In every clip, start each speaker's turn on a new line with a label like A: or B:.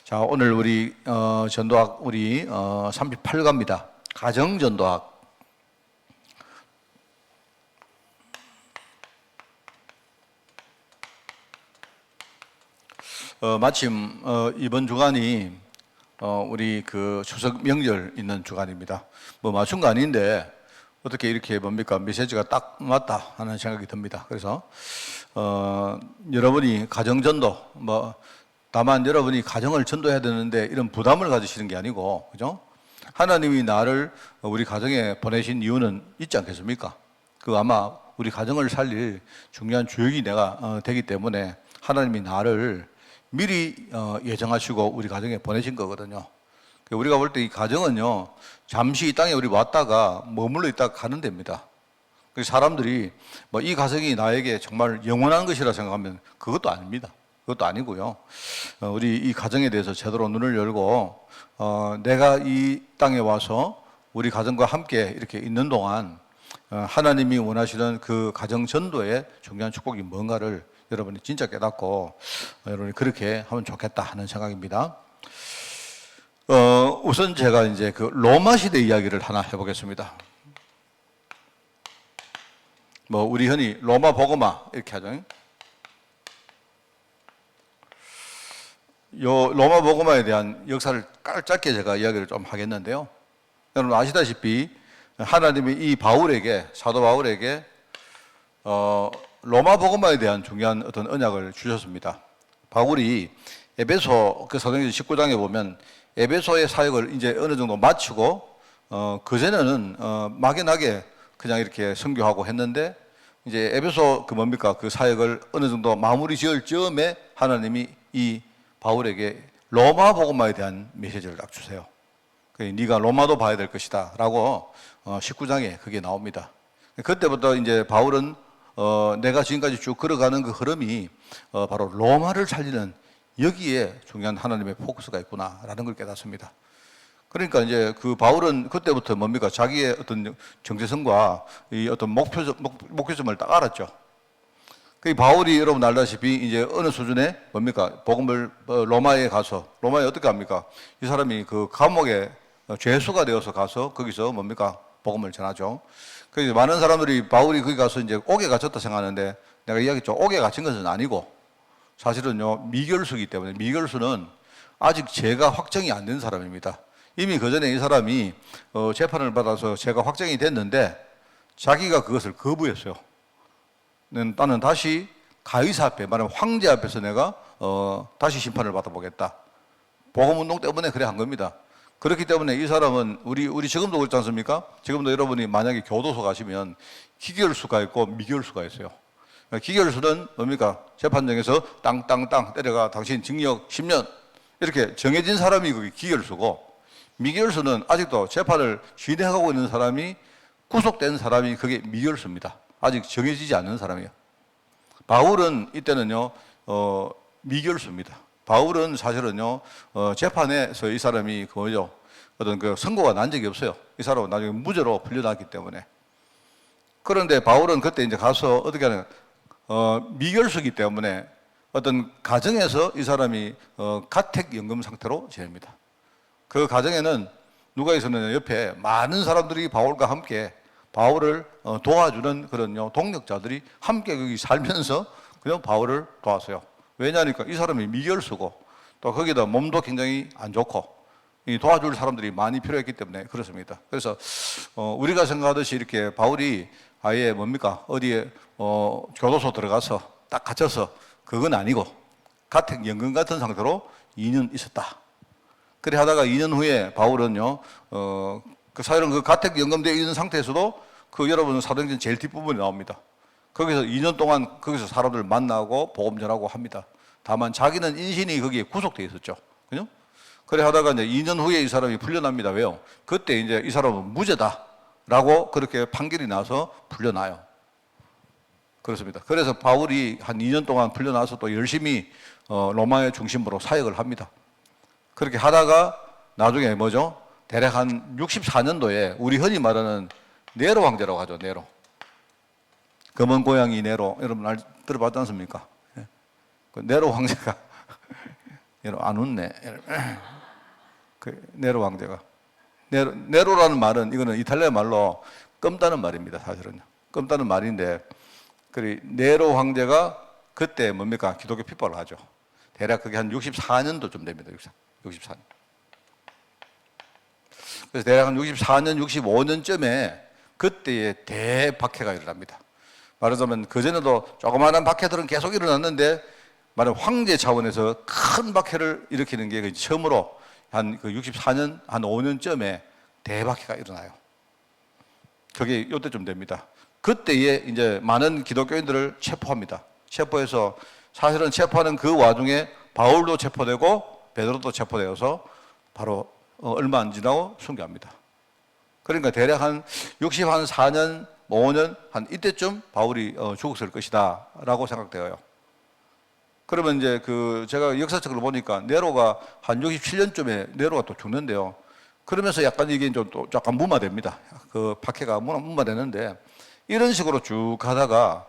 A: 자, 오늘 우리 전도학 38과입니다. 가정 전도학. 마침 이번 주간이 우리 그 추석 명절 있는 주간입니다. 뭐 맞춘 거 아닌데 어떻게 이렇게 뭡니까 메시지가 딱 맞다 하는 생각이 듭니다. 그래서 여러분이 가정 전도 다만 여러분이 가정을 전도해야 되는데 이런 부담을 가지시는 게 아니고, 그죠? 하나님이 나를 우리 가정에 보내신 이유는 있지 않겠습니까? 그 아마 우리 가정을 살릴 중요한 주역이 내가 되기 때문에 하나님이 나를 미리 예정하시고 우리 가정에 보내신 거거든요. 우리가 볼 때 이 가정은요, 잠시 이 땅에 우리 왔다가 머물러 있다가 가는 데입니다. 그래서 사람들이 이 가정이 나에게 정말 영원한 것이라 생각하면 그것도 아닙니다. 그것도 아니고요. 우리 이 가정에 대해서 제대로 눈을 열고 내가 이 땅에 와서 우리 가정과 함께 이렇게 있는 동안 하나님이 원하시는 그 가정 전도의 중요한 축복이 뭔가를 여러분이 진짜 깨닫고 여러분이 그렇게 하면 좋겠다 하는 생각입니다. 우선 제가 이제 그 로마 시대 이야기를 하나 해보겠습니다. 우리 흔히 로마 복음화 이렇게 하죠. 요 로마 복음화에 대한 역사를 짧게 제가 이야기를 좀 하겠는데요. 여러분 아시다시피 하나님이 이 바울에게, 사도 바울에게 로마 복음화에 대한 중요한 어떤 언약을 주셨습니다. 바울이 에베소 그 사도행전 19장에 보면 에베소의 사역을 이제 어느 정도 마치고 그전에는 막연하게 그냥 이렇게 선교하고 했는데 이제 에베소 그 사역을 어느 정도 마무리 지을 즈음에 하나님이 이 바울에게 로마 복음화에 대한 메시지를 딱 주세요. 네가 로마도 봐야 될 것이다 라고 19장에 그게 나옵니다. 그때부터 이제 바울은 내가 지금까지 쭉 걸어가는 그 흐름이 바로 로마를 살리는 여기에 중요한 하나님의 포커스가 있구나라는 걸 깨닫습니다. 그러니까 이제 그 바울은 그때부터 자기의 어떤 정체성과 이 어떤 목표점을 딱 알았죠. 그 바울이 여러분 알다시피 이제 어느 수준에 복음을 로마에 가서 로마에 어떻게 합니까? 이 사람이 그 감옥에 죄수가 되어서 가서 거기서 복음을 전하죠. 그래서 많은 사람들이 바울이 거기 가서 이제 옥에 갇혔다 생각하는데 내가 이야기했죠. 옥에 갇힌 것은 아니고 사실은요 미결수이기 때문에 미결수는 아직 죄가 확정이 안 된 사람입니다. 이미 그 전에 이 사람이 재판을 받아서 죄가 확정이 됐는데 자기가 그것을 거부했어요. 나는 다시 가이사 앞에, 말하면 황제 앞에서 내가 다시 심판을 받아보겠다. 복음운동 때문에 그래 한 겁니다. 그렇기 때문에 이 사람은 우리 지금도 그렇지 않습니까? 지금도 여러분이 만약에 교도소 가시면 기결수가 있고 미결수가 있어요. 기결수는 재판정에서 땅땅땅 때려가 당신 징역 10년 이렇게 정해진 사람이 그게 기결수고, 미결수는 아직도 재판을 진행하고 있는 사람이 구속된 사람이 그게 미결수입니다. 아직 정해지지 않는 사람이에요. 바울은 이때는요 미결수입니다. 바울은 사실은요 재판에서 이 사람이 어떤 그 선고가 난 적이 없어요. 이 사람은 나중에 무죄로 풀려났기 때문에. 그런데 바울은 그때 이제 가서 어떻게 하냐, 미결수이기 때문에 어떤 가정에서 이 사람이 가택연금 상태로 지냅니다. 그 가정에는 누가 있었느냐, 옆에 많은 사람들이 바울과 함께 바울을 도와주는 그런 동력자들이 함께 거기 살면서 그냥 바울을 도왔어요. 왜냐니까 이 사람이 미결수고 또 거기다 몸도 굉장히 안 좋고 이 도와줄 사람들이 많이 필요했기 때문에 그렇습니다. 그래서 우리가 생각하듯이 이렇게 바울이 아예 어디에 교도소 들어가서 딱 갇혀서 그건 아니고 가택연금 같은 상태로 2년 있었다. 그래 하다가 2년 후에 바울은요 사실은 그 가택연금되어 있는 상태에서도 여러분 사도행전 제일 뒷부분에 나옵니다. 거기서 2년 동안 거기서 사람들 만나고 복음 전하고 합니다. 다만 자기는 인신이 거기에 구속되어 있었죠. 그죠? 그래 하다가 이제 2년 후에 이 사람이 풀려납니다. 왜요? 그때 이제 이 사람은 무죄다라고 그렇게 판결이 나서 풀려나요. 그렇습니다. 그래서 바울이 한 2년 동안 풀려나서 또 열심히 로마의 중심부로 사역을 합니다. 그렇게 하다가 나중에 대략 한 64년도에 우리 흔히 말하는 네로 황제라고 하죠. 네로. 검은 고양이 네로. 여러분 들어봤지 않습니까? 그 네로 황제가 안 웃네. 그 네로 황제가. 네로라는 말은 이거는 이탈리아 말로 껌다는 말입니다. 사실은요. 껌다는 말인데, 그 네로 황제가 그때 뭡니까? 기독교 핍박을 하죠. 대략 그게 한 64년도쯤 됩니다. 64년. 그래서 대략 한 64년, 65년쯤에 그때에 대박해가 일어납니다. 말하자면 그전에도 조그마한 박해들은 계속 일어났는데, 말하면 황제 차원에서 큰 박해를 일으키는 게 처음으로 한 그 64년, 한 5년쯤에 대박해가 일어나요. 그게 이때쯤 됩니다. 그때에 이제 많은 기독교인들을 체포합니다. 체포해서 사실은 체포하는 그 와중에 바울도 체포되고 베드로도 체포되어서 바로 얼마 안 지나고 순교합니다. 그러니까 대략 한 64년, 5년 한 이때쯤 바울이 죽었을 것이다 라고 생각되어요. 그러면 이제 제가 역사책을 보니까 네로가 한 67년쯤에 네로가 또 죽는데요. 그러면서 약간 이게 좀 또 약간 무마됩니다. 그 박해가 무마되는데 이런 식으로 쭉 가다가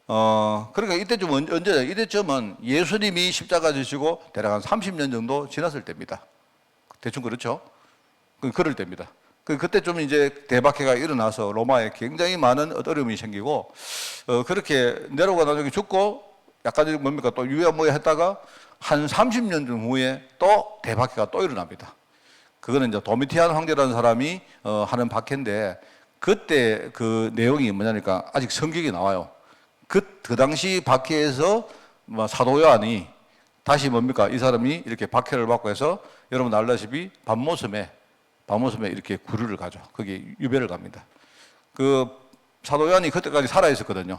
A: 그러니까 이때쯤 언제냐? 이때쯤은 예수님이 십자가 지시고 대략 한 30년 정도 지났을 때입니다. 대충 그렇죠? 그럴 때입니다. 그때쯤 이제 대박해가 일어나서 로마에 굉장히 많은 어려움이 생기고 그렇게 네로가 나중에 죽고 약간 뭡니까 또 유야무야 했다가 한 30년 좀 후에 또 대박해가 또 일어납니다. 그거는 이제 도미티안 황제라는 사람이 하는 박해인데 그때 그 내용이 뭐냐니까 아직 성경에 나와요. 그 당시 박해에서 사도 요한이 다시 뭡니까 이 사람이 이렇게 박해를 받고 해서 여러분 알다시피 밤모섬에 이렇게 구류를 가죠. 거기 유배를 갑니다. 그 사도 요한이 그때까지 살아 있었거든요.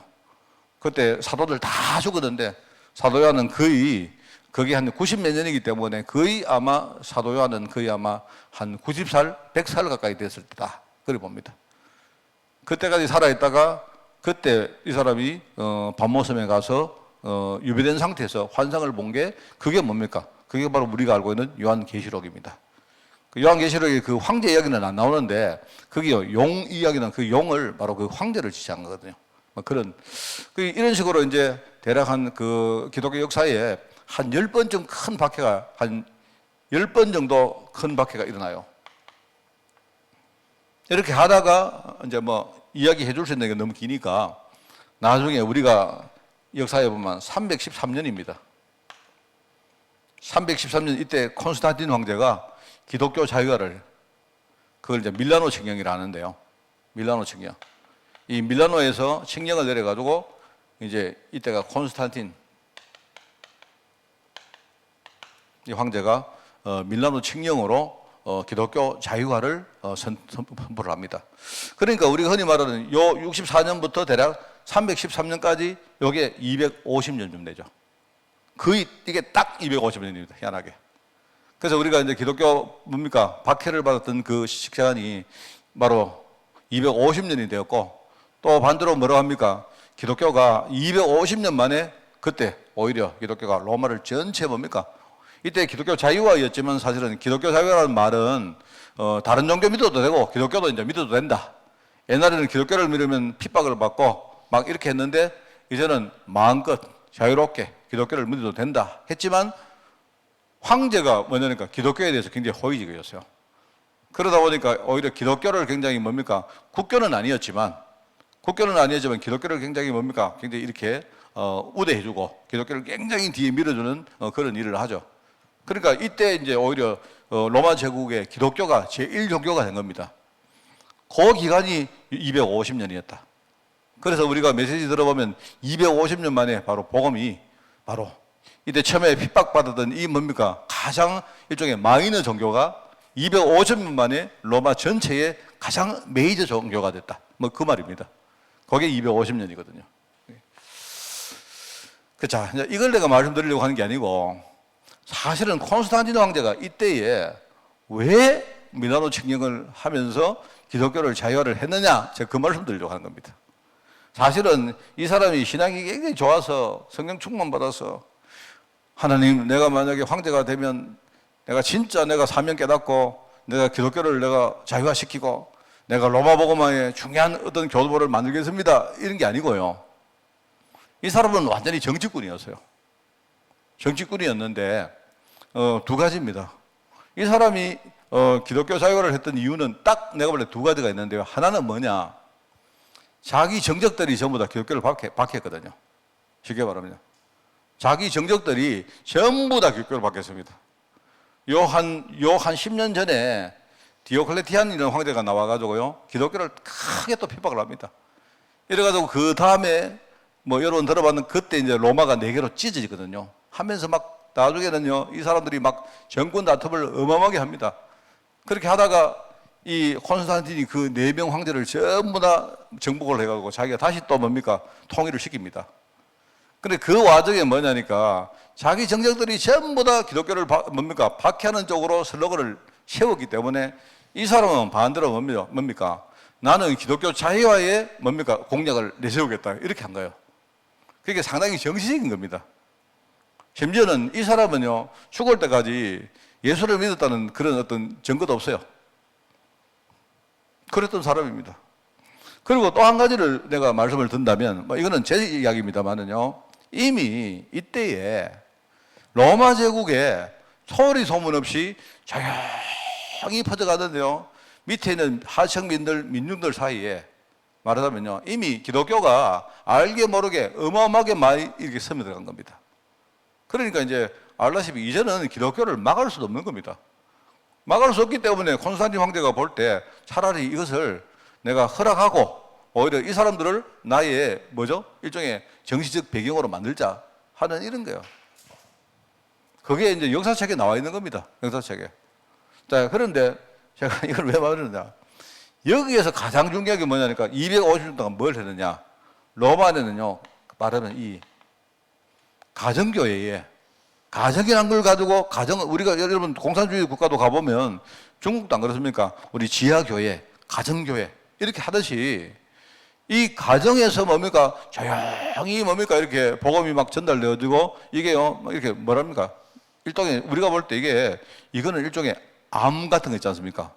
A: 그때 사도들 다 죽었는데 사도 요한은 거의 그게 한 90몇 년이기 때문에 거의 아마 사도 요한은 거의 아마 한 90살, 100살 가까이 됐을 때다. 그래 봅니다. 그때까지 살아있다가 그때 이 사람이 밤모섬에 가서 유배된 상태에서 환상을 본 게 그게 뭡니까? 그게 바로 우리가 알고 있는 요한계시록입니다. 그 요한계시록의 그 황제 이야기는 안 나오는데 거기요 용 이야기는 그 용을 바로 그 황제를 지시한 거거든요. 그런 이런 식으로 이제 대략 한 그 기독교 역사에 한 10번쯤 큰 박해가 한 10번 정도 큰 박해가 일어나요. 이렇게 하다가 이제 이야기해 줄 수 있는 게 너무 기니까 나중에 우리가 역사에 보면 313년입니다. 313년 이때 콘스탄틴 황제가 기독교 자유화를 그걸 이제 밀라노 칙령이라 하는데요. 밀라노 칙령. 이 밀라노에서 칙령을 내려가지고 이제 이때가 콘스탄틴 이 황제가 밀라노 칙령으로 기독교 자유화를 선포를 합니다. 그러니까 우리가 흔히 말하는 요 64년부터 대략 313년까지 요게 250년쯤 되죠. 거의 이게 딱 250년입니다. 희한하게. 그래서 우리가 이제 기독교 뭡니까? 박해를 받았던 그 시간이 바로 250년이 되었고 또 반대로 뭐라고 합니까? 기독교가 250년 만에 그때 오히려 기독교가 로마를 전체 뭡니까? 이때 기독교 자유화였지만 사실은 기독교 자유화라는 말은 다른 종교 믿어도 되고 기독교도 이제 믿어도 된다. 옛날에는 기독교를 믿으면 핍박을 받고 막 이렇게 했는데 이제는 마음껏 자유롭게 기독교를 믿어도 된다 했지만 황제가 뭐냐니까 기독교에 대해서 굉장히 호의적이었어요. 그러다 보니까 오히려 기독교를 굉장히 뭡니까? 국교는 아니었지만 기독교를 굉장히 뭡니까? 굉장히 이렇게 우대해주고 기독교를 굉장히 뒤에 밀어주는 그런 일을 하죠. 그러니까 이때 이제 오히려 로마 제국의 기독교가 제1종교가 된 겁니다. 그 기간이 250년이었다. 그래서 우리가 메시지 들어보면 250년 만에 바로 복음이 바로 이때 처음에 핍박받았던 이 뭡니까? 가장 일종의 마이너 종교가 250년 만에 로마 전체의 가장 메이저 종교가 됐다. 그 말입니다. 그게 250년이거든요. 자, 이걸 내가 말씀드리려고 하는 게 아니고 사실은 콘스탄틴 황제가 이때에 왜 밀라노 칙령을 하면서 기독교를 자유화를 했느냐? 제가 그 말씀 드리려고 하는 겁니다. 사실은 이 사람이 신앙이 굉장히 좋아서 성령 충만 받아서 하나님 내가 만약에 황제가 되면 내가 진짜 내가 사명 깨닫고 내가 기독교를 내가 자유화시키고 내가 로마 복음화에 중요한 어떤 교도보를 만들겠습니다. 이런 게 아니고요. 이 사람은 완전히 정치꾼이었어요. 정치꾼이었는데 두 가지입니다. 이 사람이 기독교 사역을 했던 이유는 딱 내가 볼 때 두 가지가 있는데요. 하나는 뭐냐? 자기 정적들이 전부 다 기독교를 박했거든요. 쉽게 말하면 자기 정적들이 전부 다 기독교를 박혔습니다. 요 한 10년 전에 디오클레티안이라는 황제가 나와가지고요, 기독교를 크게 또 핍박을 합니다. 이래가지고 그 다음에 뭐 여러분 들어봤는 그때 이제 로마가 네 개로 찢어지거든요. 하면서 막 나중에는요, 이 사람들이 막 정권 다툼을 어마어마하게 합니다. 그렇게 하다가 이 콘스탄틴이 그 4명 황제를 전부 다 정복을 해가지고 자기가 다시 또 뭡니까? 통일을 시킵니다. 근데 그 와중에 뭐냐니까 자기 정적들이 전부 다 기독교를 뭡니까? 박해하는 쪽으로 슬로건을 세웠기 때문에 이 사람은 반대로 뭡니까? 나는 기독교 자유화에 뭡니까? 공약을 내세우겠다. 이렇게 한 거예요. 그게 상당히 정치적인 겁니다. 심지어는 이 사람은요, 죽을 때까지 예수를 믿었다는 그런 어떤 증거도 없어요. 그랬던 사람입니다. 그리고 또 한 가지를 내가 말씀을 든다면, 뭐 이거는 제 이야기입니다만은요, 이미 이때에 로마 제국에 소리 소문 없이 조용히 퍼져가던데요, 밑에 있는 하층민들, 민중들 사이에 말하자면요, 이미 기독교가 알게 모르게 어마어마하게 많이 이렇게 스며들어간 겁니다. 그러니까 이제 알다시피 이제는 기독교를 막을 수도 없는 겁니다. 막을 수 없기 때문에 콘스탄틴 황제가 볼 때 차라리 이것을 내가 허락하고 오히려 이 사람들을 나의 일종의 정치적 배경으로 만들자 하는 이런 거예요. 그게 이제 역사책에 나와 있는 겁니다. 역사책에. 자, 그런데 제가 이걸 왜 말하느냐. 여기에서 가장 중요한 게 뭐냐니까 250년 동안 뭘 했느냐. 로마에는요, 말하면 이 가정교회에 가정이라는 걸 가지고 우리가 여러분 공산주의 국가도 가보면 중국도 안 그렇습니까? 우리 지하교회, 가정교회 이렇게 하듯이 이 가정에서 조용히 이렇게 복음이 막 전달되어지고 이게요, 이렇게 뭐랍니까? 일종의 우리가 볼 때 이거는 일종의 암 같은 거 있지 않습니까?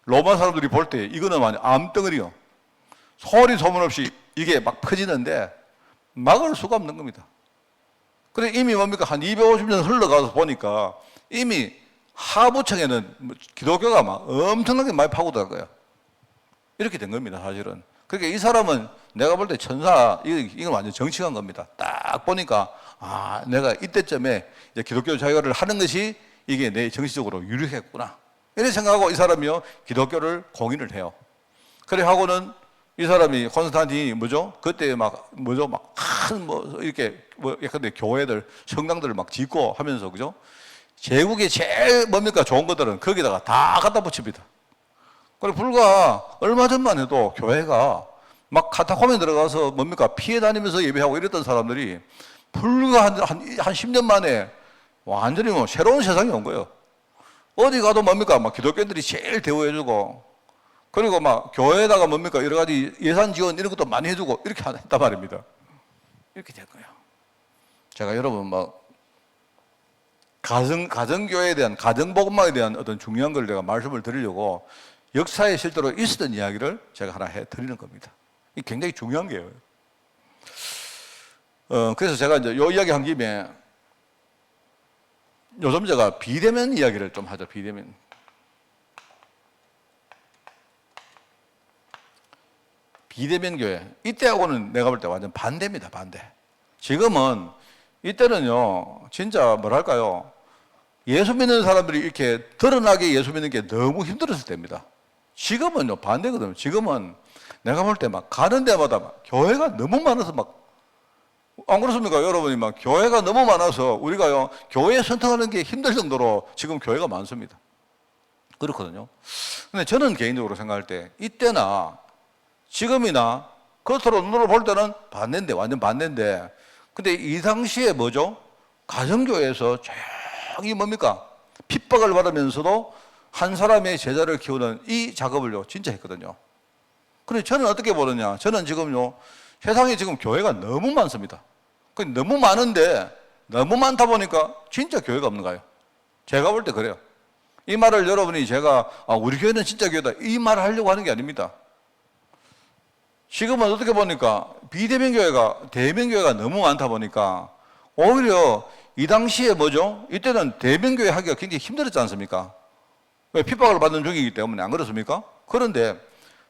A: 로마 사람들이 볼 때 이거는 완전 암덩어리요. 소리 소문 없이 이게 막 퍼지는데 막을 수가 없는 겁니다. 그래 이미 한 250년 흘러가서 보니까 이미 하부청에는 기독교가 막 엄청나게 많이 파고들어간 거야. 이렇게 된 겁니다, 사실은. 그러니까 이 사람은 내가 볼 때 천사, 이건 완전 정치한 겁니다. 딱 보니까, 내가 이때쯤에 이제 기독교 자유화를 하는 것이 이게 내 정치적으로 유리했구나. 이렇게 생각하고 이 사람이요, 기독교를 공인을 해요. 그래 하고는 이 사람이 콘스탄틴이 그때 이렇게 예컨대 교회들, 성당들을 막 짓고 하면서, 그죠? 제국의 제일 좋은 것들은 거기다가 다 갖다 붙입니다. 그리고 불과 얼마 전만 해도 교회가 막 카타콤에 들어가서 피해 다니면서 예배하고 이랬던 사람들이 불과 한 10년 만에 완전히 새로운 세상이 온 거예요. 어디 가도 막 기독교인들이 제일 대우해주고, 그리고 교회에다가 여러 가지 예산 지원 이런 것도 많이 해주고 이렇게 했단 말입니다. 이렇게 된 거예요. 제가 여러분 가정교회에 대한, 가정복음화에 대한 어떤 중요한 걸 내가 말씀을 드리려고 역사에 실제로 있었던 이야기를 제가 하나 해드리는 겁니다. 이게 굉장히 중요한 게요. 그래서 제가 이제 요 이야기 한 김에 요즘 제가 비대면 이야기를 좀 하죠, 비대면. 비대면 교회. 이때하고는 내가 볼 때 완전 반대입니다, 반대. 지금은, 이때는요, 진짜 뭐랄까요. 예수 믿는 사람들이 이렇게 드러나게 예수 믿는 게 너무 힘들었을 때입니다. 지금은요, 반대거든요. 지금은 내가 볼 때 가는 데마다 교회가 너무 많아서 안 그렇습니까? 여러분이 교회가 너무 많아서 우리가요, 교회 선택하는 게 힘들 정도로 지금 교회가 많습니다. 그렇거든요. 근데 저는 개인적으로 생각할 때 이때나 지금이나 겉으로 눈으로 볼 때는 반대인데, 완전 반대인데, 근데 이 당시에 가정교회에서 조용히 핍박을 받으면서도 한 사람의 제자를 키우는 이 작업을요, 진짜 했거든요. 그런데 저는 어떻게 보느냐. 저는 지금요, 세상에 지금 교회가 너무 많습니다. 너무 많은데, 너무 많다 보니까 진짜 교회가 없는 거예요. 제가 볼 때 그래요. 이 말을 여러분이 우리 교회는 진짜 교회다, 이 말을 하려고 하는 게 아닙니다. 지금은 어떻게 보니까 비대면 교회가, 대면 교회가 너무 많다 보니까 오히려 이 당시에 뭐죠? 이때는 대면교회 하기가 굉장히 힘들었지 않습니까? 왜? 핍박을 받는 중이기 때문에. 안 그렇습니까? 그런데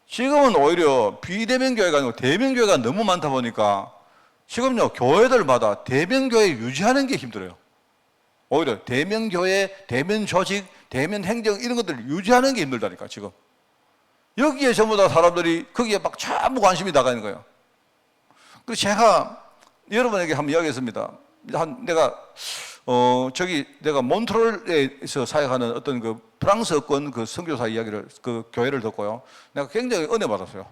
A: 지금은 오히려 비대면교회가 아니고 대면교회가 너무 많다 보니까 지금요, 교회들마다 대면교회 유지하는 게 힘들어요. 오히려 대면교회, 대면조직, 대면행정 이런 것들을 유지하는 게 힘들다니까, 지금. 여기에 전부 다 사람들이 거기에 막 전부 관심이 나가 있는 거예요. 그래서 제가 여러분에게 한번 이야기했습니다. 내가 몬트리올에서 사역하는 어떤 그 프랑스어권 그 선교사 이야기를, 그 교회를 듣고요. 내가 굉장히 은혜 받았어요.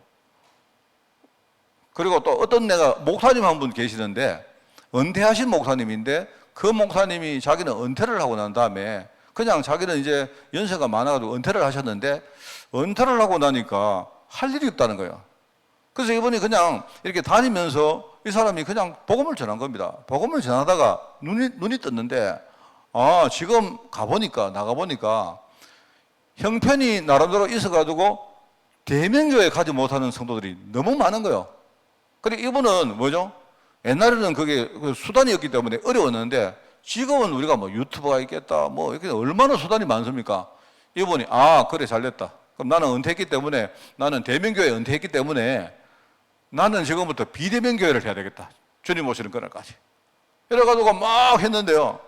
A: 그리고 또 어떤 내가 목사님 한 분 계시는데, 은퇴하신 목사님인데, 그 목사님이 자기는 은퇴를 하고 난 다음에 그냥 자기는 이제 연세가 많아가지고 은퇴를 하셨는데, 은퇴를 하고 나니까 할 일이 없다는 거예요. 그래서 이분이 그냥 이렇게 다니면서 이 사람이 그냥 복음을 전한 겁니다. 복음을 전하다가 눈이 떴는데, 지금 나가보니까 형편이 나름대로 있어가지고 대면교회 가지 못하는 성도들이 너무 많은 거예요. 그리고 이분은 뭐죠? 옛날에는 그게 수단이었기 때문에 어려웠는데, 지금은 우리가 뭐 유튜브가 있겠다, 뭐 이렇게 얼마나 수단이 많습니까? 이분이, 그래, 잘됐다. 그럼 나는 은퇴했기 때문에, 나는 대면교회 은퇴했기 때문에 나는 지금부터 비대면교회를 해야 되겠다. 주님 오시는 그날까지. 이래가지고 막 했는데요.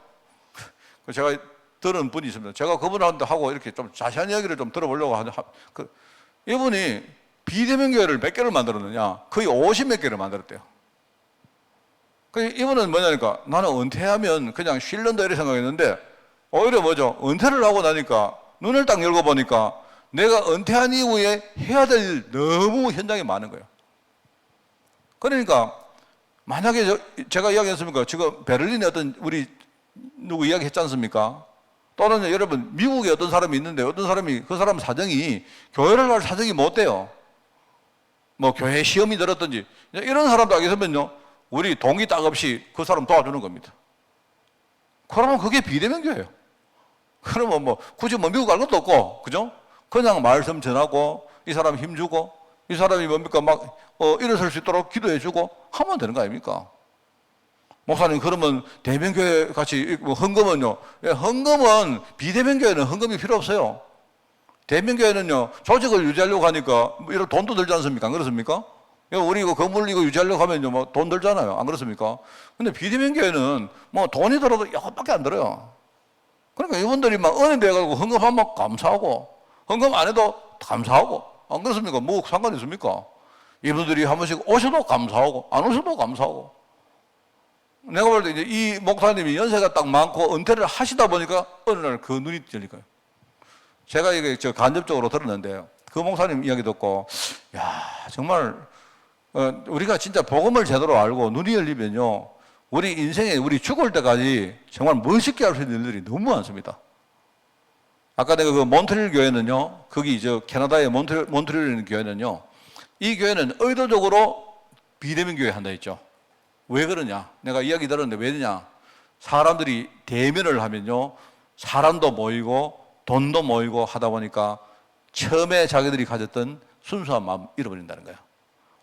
A: 제가 들은 분이 있습니다. 제가 그분한테 하고 이렇게 좀 자세한 이야기를 좀 들어보려고 하는, 이분이 비대면교회를 몇 개를 만들었느냐? 거의 50몇 개를 만들었대요. 이분은 뭐냐니까, 나는 은퇴하면 그냥 쉴런다 이렇게 생각했는데, 오히려 뭐죠? 은퇴를 하고 나니까 눈을 딱 열고 보니까 내가 은퇴한 이후에 해야 될 일 너무 현장이 많은 거예요. 그러니까 만약에 제가 이야기했습니까? 지금 베를린에 어떤 우리 누구 이야기했지 않습니까? 또는 여러분 미국에 어떤 사람이 있는데, 어떤 사람이 그 사람 사정이 교회를 갈 사정이 못 돼요. 뭐 교회 시험이 들었든지 이런 사람도 알겠으면요, 우리 동의 딱 없이 그 사람 도와주는 겁니다. 그러면 그게 비대면교회예요. 그러면 뭐 굳이 뭐 미국 갈 것도 없고, 그죠? 그냥 말씀 전하고 이 사람 힘주고 이 사람이 뭡니까 막 일어설 수 있도록 기도해주고 하면 되는 거 아닙니까? 목사님, 그러면 대면교회 같이 뭐 헌금은요? 헌금은 비대면교회는 헌금이 필요 없어요. 대면교회는요, 조직을 유지하려고 하니까 뭐 이런 돈도 들지 않습니까? 안 그렇습니까? 우리 이거 건물 이거 유지하려고 하면요, 뭐 돈 들잖아요. 안 그렇습니까? 근데 비대면교회는 뭐 돈이 들어도 이것밖에 안 들어요. 그러니까 이분들이 막 은혜 돼가지고 헌금하면 감사하고, 헌금 안 해도 감사하고, 안 그렇습니까? 뭐 상관이 있습니까? 이분들이 한 번씩 오셔도 감사하고, 안 오셔도 감사하고. 내가 볼 때 이제 이 목사님이 연세가 딱 많고 은퇴를 하시다 보니까 어느 날 그 눈이 열리니까요. 제가 이게 간접적으로 들었는데요. 그 목사님 이야기 듣고, 야, 정말, 우리가 진짜 복음을 제대로 알고 눈이 열리면요, 우리 인생에 우리 죽을 때까지 정말 멋있게 할 수 있는 일들이 너무 많습니다. 아까 내가 그 몬트리올 교회는요, 거기 캐나다의 몬트리올에 있는 교회는요, 이 교회는 의도적으로 비대면 교회 한다 했죠. 왜 그러냐? 내가 이야기 들었는데 왜 그러냐? 사람들이 대면을 하면요, 사람도 모이고 돈도 모이고 하다 보니까 처음에 자기들이 가졌던 순수한 마음 잃어버린다는 거예요.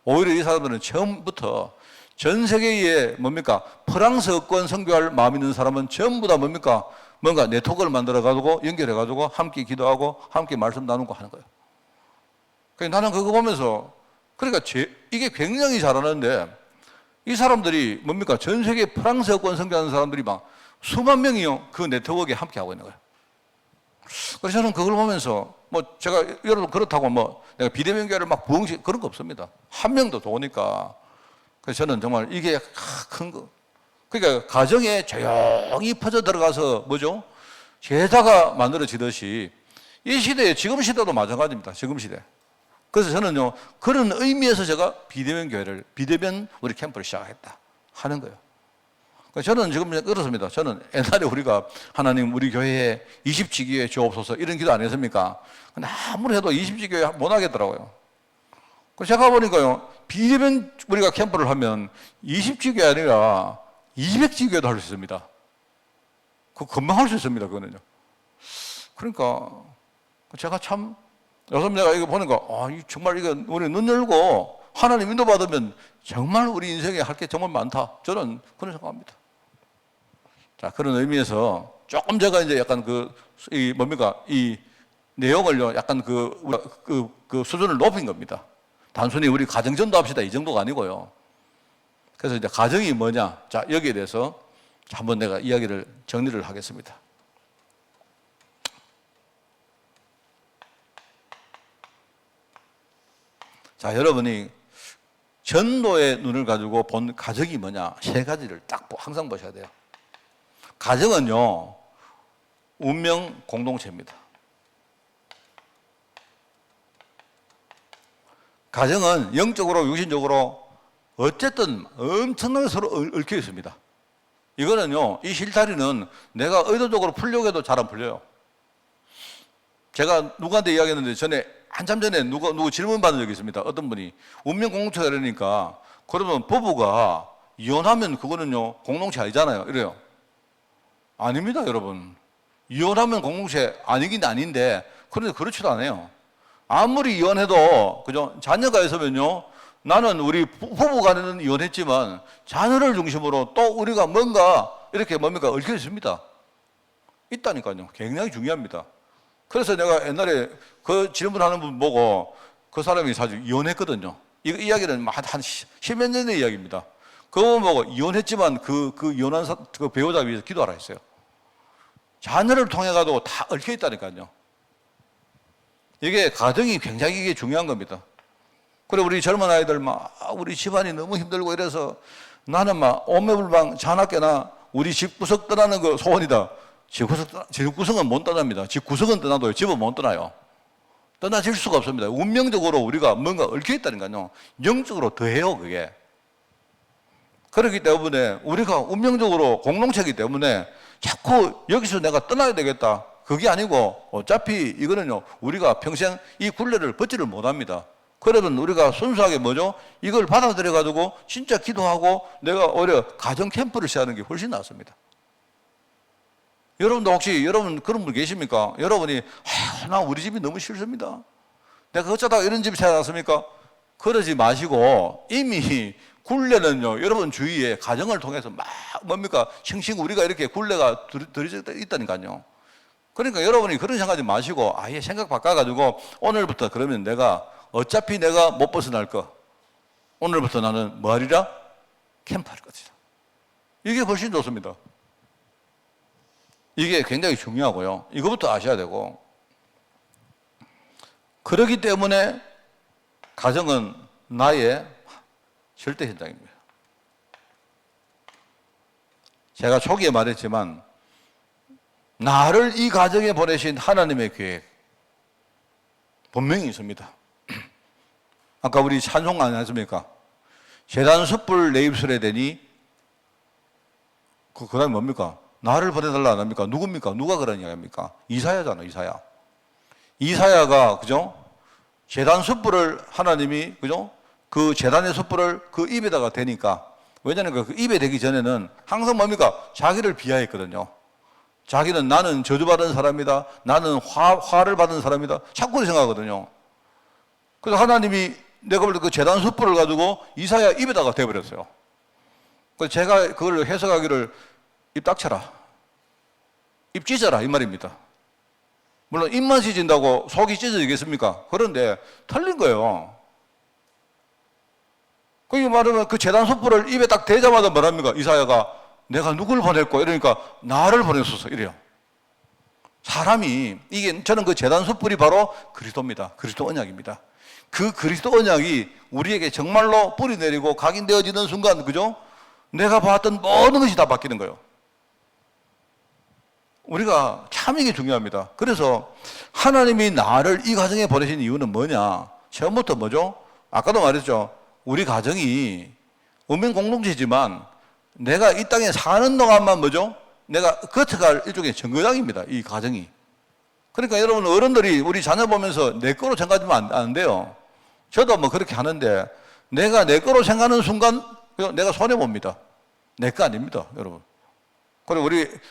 A: 오히려 이 사람들은 처음부터 전 세계에 뭡니까? 프랑스어권 선교할 마음 있는 사람은 전부 다 뭡니까? 뭔가 네트워크를 만들어가지고 연결해가지고 함께 기도하고 함께 말씀 나누고 하는 거예요. 그러니까 나는 그거 보면서, 그러니까 이게 굉장히 잘하는데, 이 사람들이 뭡니까? 전 세계 프랑스어권 선교하는 사람들이 막 수만 명이요, 그 네트워크에 함께 하고 있는 거예요. 그래서 저는 그걸 보면서, 뭐 제가 여러분 그렇다고 뭐 내가 비대면 교회를 막 부흥시 그런 거 없습니다. 한 명도 좋으니까. 그래서 저는 정말 이게 큰 거. 그러니까 가정에 조용히 퍼져 들어가서 뭐죠? 제자가 만들어지듯이 이 시대에, 지금 시대도 마찬가지입니다. 지금 시대. 그래서 저는요, 그런 의미에서 제가 비대면 교회를, 비대면 우리 캠프를 시작했다 하는 거예요. 저는 지금 그렇습니다. 저는 옛날에 우리가 하나님 우리 교회에 20지교회 주옵소서 이런 기도 안 했습니까? 근데 아무리 해도 20지교회 못 하겠더라고요. 그래서 제가 보니까요, 비대면 우리가 캠프를 하면 20지교회 아니라 200지교회도 할 수 있습니다. 그거 금방 할 수 있습니다. 그거는요. 그러니까 제가 참 요즘 내가 이거 보니까 정말 이거 우리 눈 열고 하나님 인도받으면 정말 우리 인생에 할 게 정말 많다. 저는 그런 생각합니다. 자, 그런 의미에서 조금 제가 이제 약간 이 내용을요, 약간 그 수준을 높인 겁니다. 단순히 우리 가정 전도합시다 이 정도가 아니고요. 그래서 이제 가정이 뭐냐? 자, 여기에 대해서 한번 내가 이야기를 정리를 하겠습니다. 자, 여러분이 전도의 눈을 가지고 본 가정이 뭐냐? 세 가지를 딱 항상 보셔야 돼요. 가정은요, 운명 공동체입니다. 가정은 영적으로, 육신적으로 어쨌든 엄청나게 서로 얽혀 있습니다. 이거는요, 이 실타리는 내가 의도적으로 풀려고 해도 잘 안 풀려요. 제가 누구한테 이야기했는데 한참 전에 누구 질문 받은 적이 있습니다. 어떤 분이 운명 공동체가 그러니까 그러면 부부가 이혼하면 그거는요 공동체 아니잖아요. 이래요. 아닙니다, 여러분. 이혼하면 공동체 아니긴 아닌데 그런데 그렇지도 않아요. 아무리 이혼해도 그죠? 자녀가 있으면요. 나는 우리 부부간에는 이혼했지만 자녀를 중심으로 또 우리가 뭔가 이렇게 얽혀 있습니다. 있다니까요. 굉장히 중요합니다. 그래서 내가 옛날에 그 질문하는 분 보고 그 사람이 사실 이혼했거든요. 이 이야기는 한 10몇 년 전의 이야기입니다. 그분 보고 이혼했지만 그 이혼한 그 배우자 위해서 기도하라 했어요. 자녀를 통해 가지고 다 얽혀 있다니까요. 이게 가정이 굉장히 이게 중요한 겁니다. 그래 우리 젊은 아이들 우리 집안이 너무 힘들고 이래서 나는 오매불망 자나깨나 우리 집 구석 떠나는 거 소원이다. 집 구석은 못 떠납니다. 집 구석은 떠나도 집은 못 떠나요. 떠나질 수가 없습니다. 운명적으로 우리가 뭔가 얽혀 있다니까요. 영적으로 더해요, 그게. 그렇기 때문에 우리가 운명적으로 공동체이기 때문에 자꾸 여기서 내가 떠나야 되겠다. 그게 아니고 어차피 이거는요, 우리가 평생 이 굴레를 벗지를 못합니다. 그러면 우리가 순수하게 뭐죠? 이걸 받아들여가지고 진짜 기도하고 내가 오히려 가정 캠프를 시작하는 게 훨씬 낫습니다. 여러분도 혹시 여러분 그런 분 계십니까? 여러분이 나 우리 집이 너무 싫습니다. 내가 어쩌다가 이런 집이 찾아왔습니까? 그러지 마시고 이미 굴레는요, 여러분 주위에 가정을 통해서 싱싱 우리가 이렇게 굴레가 들여져 있다니까요. 그러니까 여러분이 그런 생각하지 마시고 아예 생각 바꿔가지고 오늘부터 그러면 어차피 내가 못 벗어날 거. 오늘부터 나는 뭐 하리라? 캠프할 것이다. 이게 훨씬 좋습니다. 이게 굉장히 중요하고요. 이거부터 아셔야 되고. 그렇기 때문에 가정은 나의 절대 현장입니다. 제가 초기에 말했지만 나를 이 가정에 보내신 하나님의 계획 분명히 있습니다. 아까 우리 찬송 안 했습니까? 제단 숯불 내 입술에 대니 그 다음에 뭡니까? 나를 보내달라 안 합니까? 누굽니까? 누가 그런 이야기입니까? 이사야잖아, 이사야. 이사야가, 그죠? 제단 숯불을 하나님이, 그죠? 그 제단의 숯불을 그 입에다가 대니까, 왜냐하면 그 입에 대기 전에는 항상 뭡니까? 자기를 비하했거든요. 자기는 나는 저주받은 사람이다. 나는 화를 받은 사람이다. 자꾸 생각하거든요. 그래서 하나님이 내가 볼 때 그 제단 숯불을 가지고 이사야 입에다가 대버렸어요. 그래서 제가 그걸 해석하기를 입 닥쳐라. 입 찢어라. 이 말입니다. 물론 입만 찢어진다고 속이 찢어지겠습니까? 그런데 틀린 거예요. 그게 말하면 그 제단 숯불을 입에 딱 대자마자 뭐랍니까? 이사야가 내가 누굴 보냈고 이러니까 나를 보냈었어. 이래요. 사람이 저는 그 제단 숯불이 바로 그리스도입니다. 그리스도 언약입니다. 그 그리스도 언약이 우리에게 정말로 뿌리 내리고 각인되어지는 순간, 그죠? 내가 봤던 모든 것이 다 바뀌는 거예요. 우리가 참 이게 중요합니다. 그래서 하나님이 나를 이 가정에 보내신 이유는 뭐냐? 처음부터 뭐죠? 아까도 말했죠. 우리 가정이 운명 공동체지만 내가 이 땅에 사는 동안만 뭐죠? 내가 거쳐갈 일종의 정거장입니다. 이 가정이. 그러니까 여러분 어른들이 우리 자녀 보면서 내 거로 생각하면 안 돼요. 저도 그렇게 하는데 내가 내 거로 생각하는 순간 내가 손해봅니다. 내 거 아닙니다, 여러분. 그리고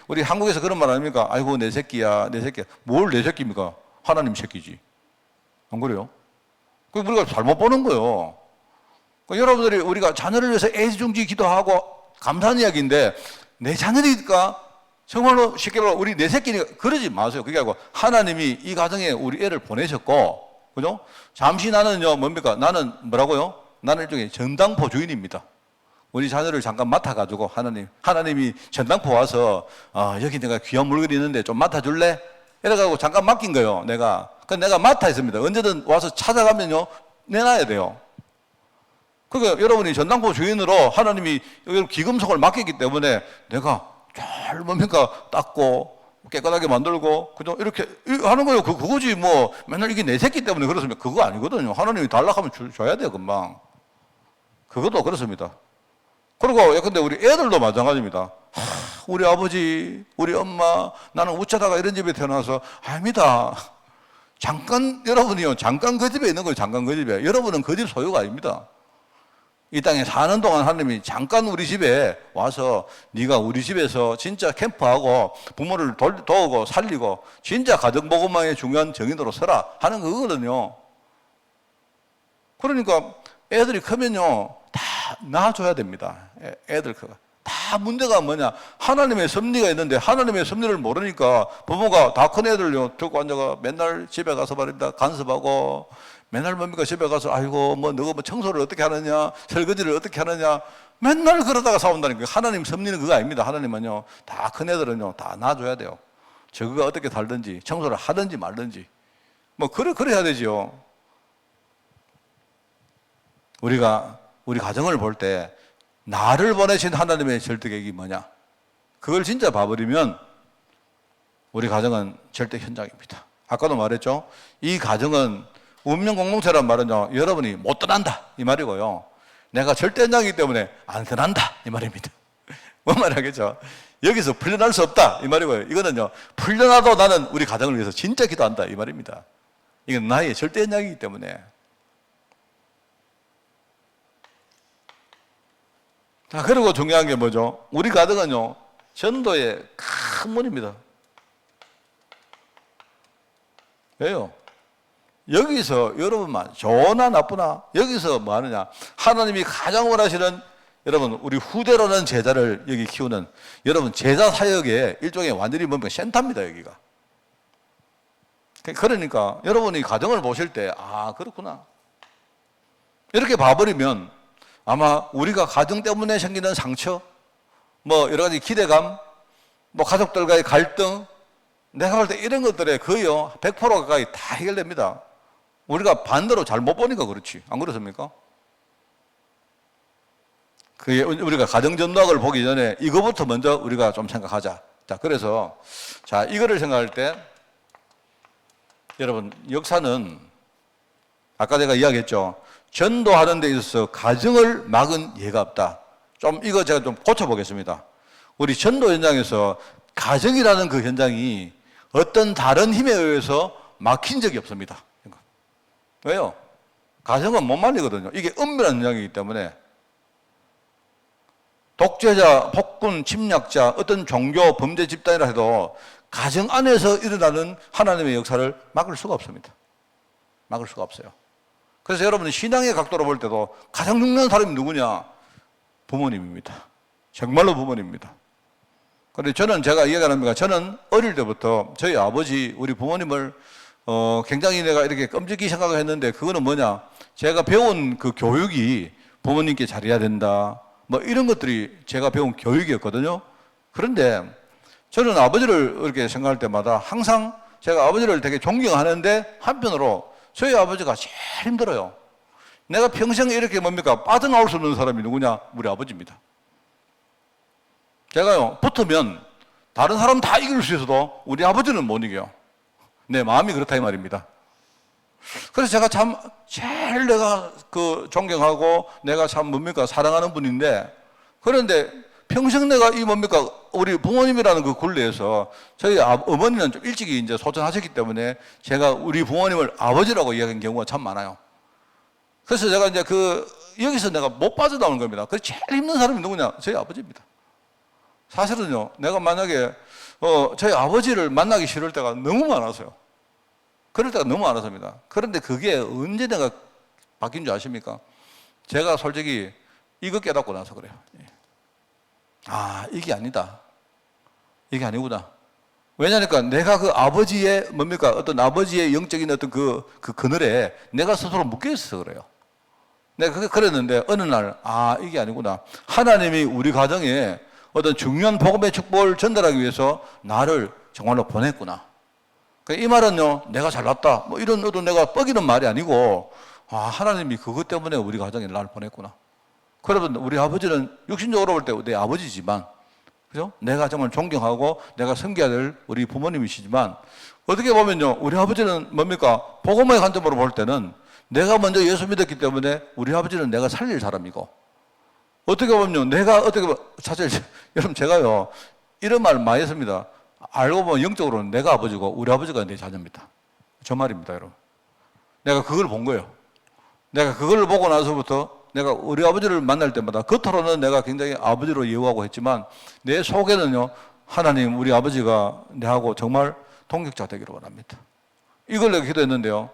A: 우리 한국에서 그런 말 아닙니까? 아이고, 내 새끼야, 내 새끼야. 뭘 내 새끼입니까? 하나님 새끼지. 안 그래요? 그 우리가 잘못 보는 거예요. 여러분들이 우리가 자녀를 위해서 애지중지 기도하고 감사한 이야기인데 내 자녀니까 정말로 쉽게 말하면 우리 내 새끼니까 그러지 마세요. 그게 아니고 하나님이 이 가정에 우리 애를 보내셨고, 그죠? 잠시 나는요, 뭡니까? 나는 뭐라고요? 나는 일종의 전당포 주인입니다. 우리 자녀를 잠깐 맡아가지고 하나님이 전당포 와서 여기 내가 귀한 물건이 있는데 좀 맡아줄래? 이래가지고 잠깐 맡긴 거예요, 내가. 그래서 내가 맡아 있습니다. 언제든 와서 찾아가면요, 내놔야 돼요. 그러니까 여러분이 전당포 주인으로 하나님이 기금속을 맡겼기 때문에 내가 잘 뭡니까? 닦고 깨끗하게 만들고 그죠? 이렇게 하는 거예요. 그거지 뭐 맨날 이게 내 새끼 때문에 그렇습니다. 그거 아니거든요. 하나님이 달라고 하면 줘야 돼요, 금방. 그것도 그렇습니다. 그리고 근데 우리 애들도 마찬가지입니다. 우리 아버지, 우리 엄마, 나는 우짜다가 이런 집에 태어나서 아닙니다. 잠깐 여러분이요, 잠깐 그 집에 있는 거예요. 잠깐 그 집에. 여러분은 그 집 소유가 아닙니다. 이 땅에 사는 동안 하나님이 잠깐 우리 집에 와서 네가 우리 집에서 진짜 캠프하고 부모를 도우고 살리고 진짜 가정복음망의 중요한 정인으로 서라 하는 거거든요. 그러니까 애들이 크면요 다 놔줘야 됩니다. 애들 다 문제가 뭐냐, 하나님의 섭리가 있는데 하나님의 섭리를 모르니까 부모가 다 큰 애들요 들고 앉아가 맨날 집에 가서 말입니다 간섭하고, 맨날 뭡니까 집에 가서 아이고 뭐 너가 뭐 청소를 어떻게 하느냐, 설거지를 어떻게 하느냐, 맨날 그러다가 싸운다니까. 하나님 섭리는 그거 아닙니다. 하나님은요 다 큰 애들은요 다 놔줘야 돼요. 저거가 어떻게 살든지 청소를 하든지 말든지 뭐 그래야 되지요. 우리가 우리 가정을 볼 때 나를 보내신 하나님의 절대 계획이 뭐냐, 그걸 진짜 봐버리면 우리 가정은 절대 현장입니다. 아까도 말했죠. 이 가정은 운명 공동체란 말은요, 여러분이 못 떠난다 이 말이고요, 내가 절대 현장이기 때문에 안 떠난다 이 말입니다. 뭔 말이겠죠? 여기서 풀려날 수 없다 이 말이고요, 이거는요 풀려나도 나는 우리 가정을 위해서 진짜 기도한다 이 말입니다. 이건 나의 절대 현장이기 때문에. 자, 그리고 중요한 게 뭐죠? 우리 가정은요 전도의 큰 문입니다. 왜요? 여기서 여러분만 좋으나 나쁘나 여기서 뭐 하느냐, 하나님이 가장 원하시는 여러분 우리 후대로는 제자를 여기 키우는 여러분 제자 사역의 일종의 완전히 뭡니까 센터입니다 여기가. 그러니까 여러분이 가정을 보실 때 그렇구나 이렇게 봐버리면 아마 우리가 가정 때문에 생기는 상처, 뭐 여러 가지 기대감, 뭐 가족들과의 갈등, 내가 볼 때 이런 것들에 거의요 100% 가까이 다 해결됩니다. 우리가 반대로 잘 못 보니까 그렇지, 안 그렇습니까? 그게 우리가 가정전도학을 보기 전에 이거부터 먼저 우리가 좀 생각하자. 자, 그래서 자 이거를 생각할 때 여러분 역사는 아까 제가 이야기했죠. 전도하는 데 있어서 가정을 막은 예가 없다. 좀 이거 제가 좀 고쳐보겠습니다. 우리 전도 현장에서 가정이라는 그 현장이 어떤 다른 힘에 의해서 막힌 적이 없습니다. 왜요? 가정은 못 말리거든요. 이게 은밀한 현장이기 때문에. 독재자, 폭군, 침략자, 어떤 종교, 범죄 집단이라 해도 가정 안에서 일어나는 하나님의 역사를 막을 수가 없습니다. 막을 수가 없어요. 그래서 여러분 신앙의 각도로 볼 때도 가장 중요한 사람이 누구냐? 부모님입니다. 정말로 부모님입니다. 그런데 저는 제가 이야기하는 겁니다. 저는 어릴 때부터 저희 아버지, 우리 부모님을 굉장히 내가 이렇게 끔찍이 생각을 했는데, 그거는 뭐냐? 제가 배운 그 교육이 부모님께 잘해야 된다, 뭐 이런 것들이 제가 배운 교육이었거든요. 그런데 저는 아버지를 이렇게 생각할 때마다 항상 제가 아버지를 되게 존경하는데 한편으로 저희 아버지가 제일 힘들어요. 내가 평생 이렇게 뭡니까 빠져나올 수 없는 사람이 누구냐? 우리 아버지입니다. 제가요 붙으면 다른 사람 다 이길 수 있어도 우리 아버지는 못 이겨요. 내 마음이 그렇다 이 말입니다. 그래서 제가 참 제일 내가 존경하고 내가 참 뭡니까 사랑하는 분인데, 그런데 평생 내가 이 뭡니까 우리 부모님이라는 그 굴레에서 저희 어머니는 좀 일찍이 이제 소천하셨기 때문에 제가 우리 부모님을 아버지라고 이야기한 경우가 참 많아요. 그래서 제가 이제 여기서 내가 못 빠져나오는 겁니다. 그래서 제일 힘든 사람이 누구냐? 저희 아버지입니다. 사실은요, 내가 만약에 저희 아버지를 만나기 싫을 때가 너무 많아서요. 그럴 때가 너무 많았습니다. 그런데 그게 언제 내가 바뀐 줄 아십니까? 제가 솔직히 이거 깨닫고 나서 그래요. 이게 아니다. 이게 아니구나. 왜냐니까 내가 그 아버지의 뭡니까? 어떤 아버지의 영적인 어떤 그 그늘에 내가 스스로 묶여 있어서 그래요. 내가 그랬는데 어느 날, 이게 아니구나. 하나님이 우리 가정에 어떤 중요한 복음의 축복을 전달하기 위해서 나를 정말로 보냈구나. 이 말은요, 내가 잘났다. 뭐 이런 어떤 내가 뻐기는 말이 아니고, 하나님이 그것 때문에 우리 가정에 나를 보냈구나. 그러면 우리 아버지는 육신적으로 볼 때 내 아버지지만, 그죠? 내가 정말 존경하고 내가 섬겨야 될 우리 부모님이시지만, 어떻게 보면요, 우리 아버지는 뭡니까? 복음의 관점으로 볼 때는 내가 먼저 예수 믿었기 때문에 우리 아버지는 내가 살릴 사람이고, 어떻게 보면요, 내가 어떻게 보면, 사실, 여러분 제가요, 이런 말 많이 했습니다. 알고 보면 영적으로는 내가 아버지고 우리 아버지가 내 자녀입니다. 저 말입니다, 여러분. 내가 그걸 본 거예요. 내가 그걸 보고 나서부터 내가 우리 아버지를 만날 때마다 겉으로는 내가 굉장히 아버지로 예우하고 했지만 내 속에는요, 하나님 우리 아버지가 내하고 정말 동역자 되기를 원합니다. 이걸 내가 기도했는데요.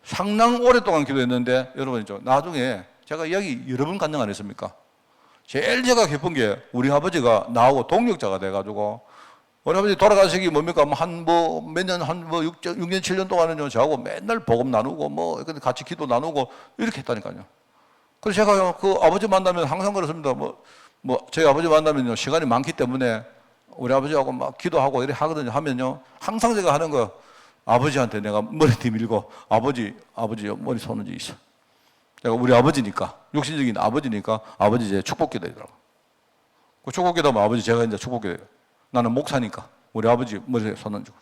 A: 상당 오랫동안 기도했는데 여러분 나중에 제가 이야기 여러 번 간증 안 했습니까? 제일 제가 기쁜 게 우리 아버지가 나하고 동역자가 돼가지고 우리 아버지 돌아가시기 뭡니까? 몇 년, 6년, 7년 동안은요, 저하고 맨날 복음 나누고, 같이 기도 나누고, 이렇게 했다니까요. 그래서 제가요, 그 아버지 만나면 항상 그렇습니다. 저희 아버지 만나면요, 시간이 많기 때문에 우리 아버지하고 막 기도하고 이렇게 하거든요. 하면요, 항상 제가 하는 거, 아버지한테 내가 머리 뒤밀고, 아버지요, 머리 손을 있어. 내가 우리 아버지니까, 육신적인 아버지니까, 아버지 이제 축복 기도해더라고. 그 축복 기도하면 아버지 제가 이제 축복 기도해요. 나는 목사니까 우리 아버지 머리에 손 얹고.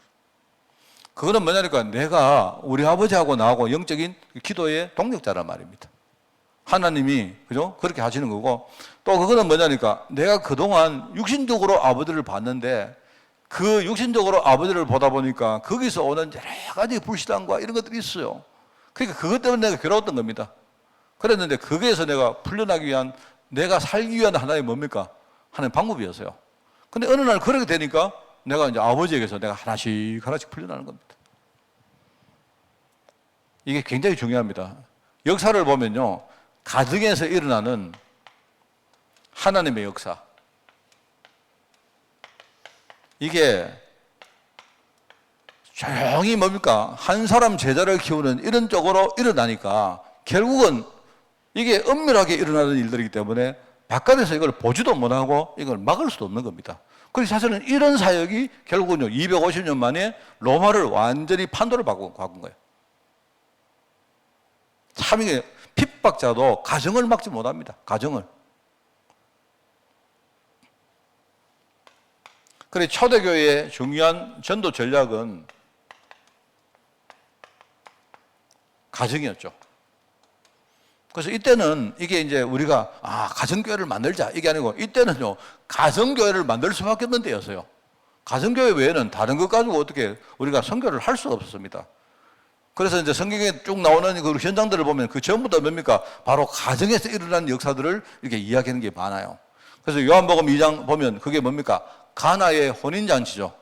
A: 그거는 뭐냐니까 내가 우리 아버지하고 나하고 영적인 기도의 동력자란 말입니다. 하나님이 그죠? 그렇게 하시는 거고 또 그거는 뭐냐니까 내가 그동안 육신적으로 아버지를 봤는데 그 육신적으로 아버지를 보다 보니까 거기서 오는 여러 가지 불신앙과 이런 것들이 있어요. 그러니까 그것 때문에 내가 괴로웠던 겁니다. 그랬는데 거기에서 내가 풀려나기 위한 내가 살기 위한 하나의 뭡니까? 하나의 방법이었어요. 근데 어느 날 그렇게 되니까 내가 이제 아버지에게서 내가 하나씩 풀려나는 겁니다. 이게 굉장히 중요합니다. 역사를 보면요, 가정에서 일어나는 하나님의 역사. 이게 조용히 뭡니까? 한 사람 제자를 키우는 이런 쪽으로 일어나니까 결국은 이게 엄밀하게 일어나는 일들이기 때문에 바깥에서 이걸 보지도 못하고 이걸 막을 수도 없는 겁니다. 그래서 사실은 이런 사역이 결국은요, 250년 만에 로마를 완전히 판도를 바꾼 거예요. 참 이게 핍박자도 가정을 막지 못합니다. 가정을. 그래 초대교회의 중요한 전도 전략은 가정이었죠. 그래서 이때는 이게 이제 우리가 가정교회를 만들자 이게 아니고 이때는요 가정교회를 만들 수밖에 없는 때였어요. 가정교회 외에는 다른 것 가지고 어떻게 우리가 선교를 할 수가 없었습니다. 그래서 이제 성경에 쭉 나오는 그 현장들을 보면 그 전부 다 뭡니까? 바로 가정에서 일어난 역사들을 이렇게 이야기하는 게 많아요. 그래서 요한복음 2장 보면 그게 뭡니까? 가나의 혼인잔치죠.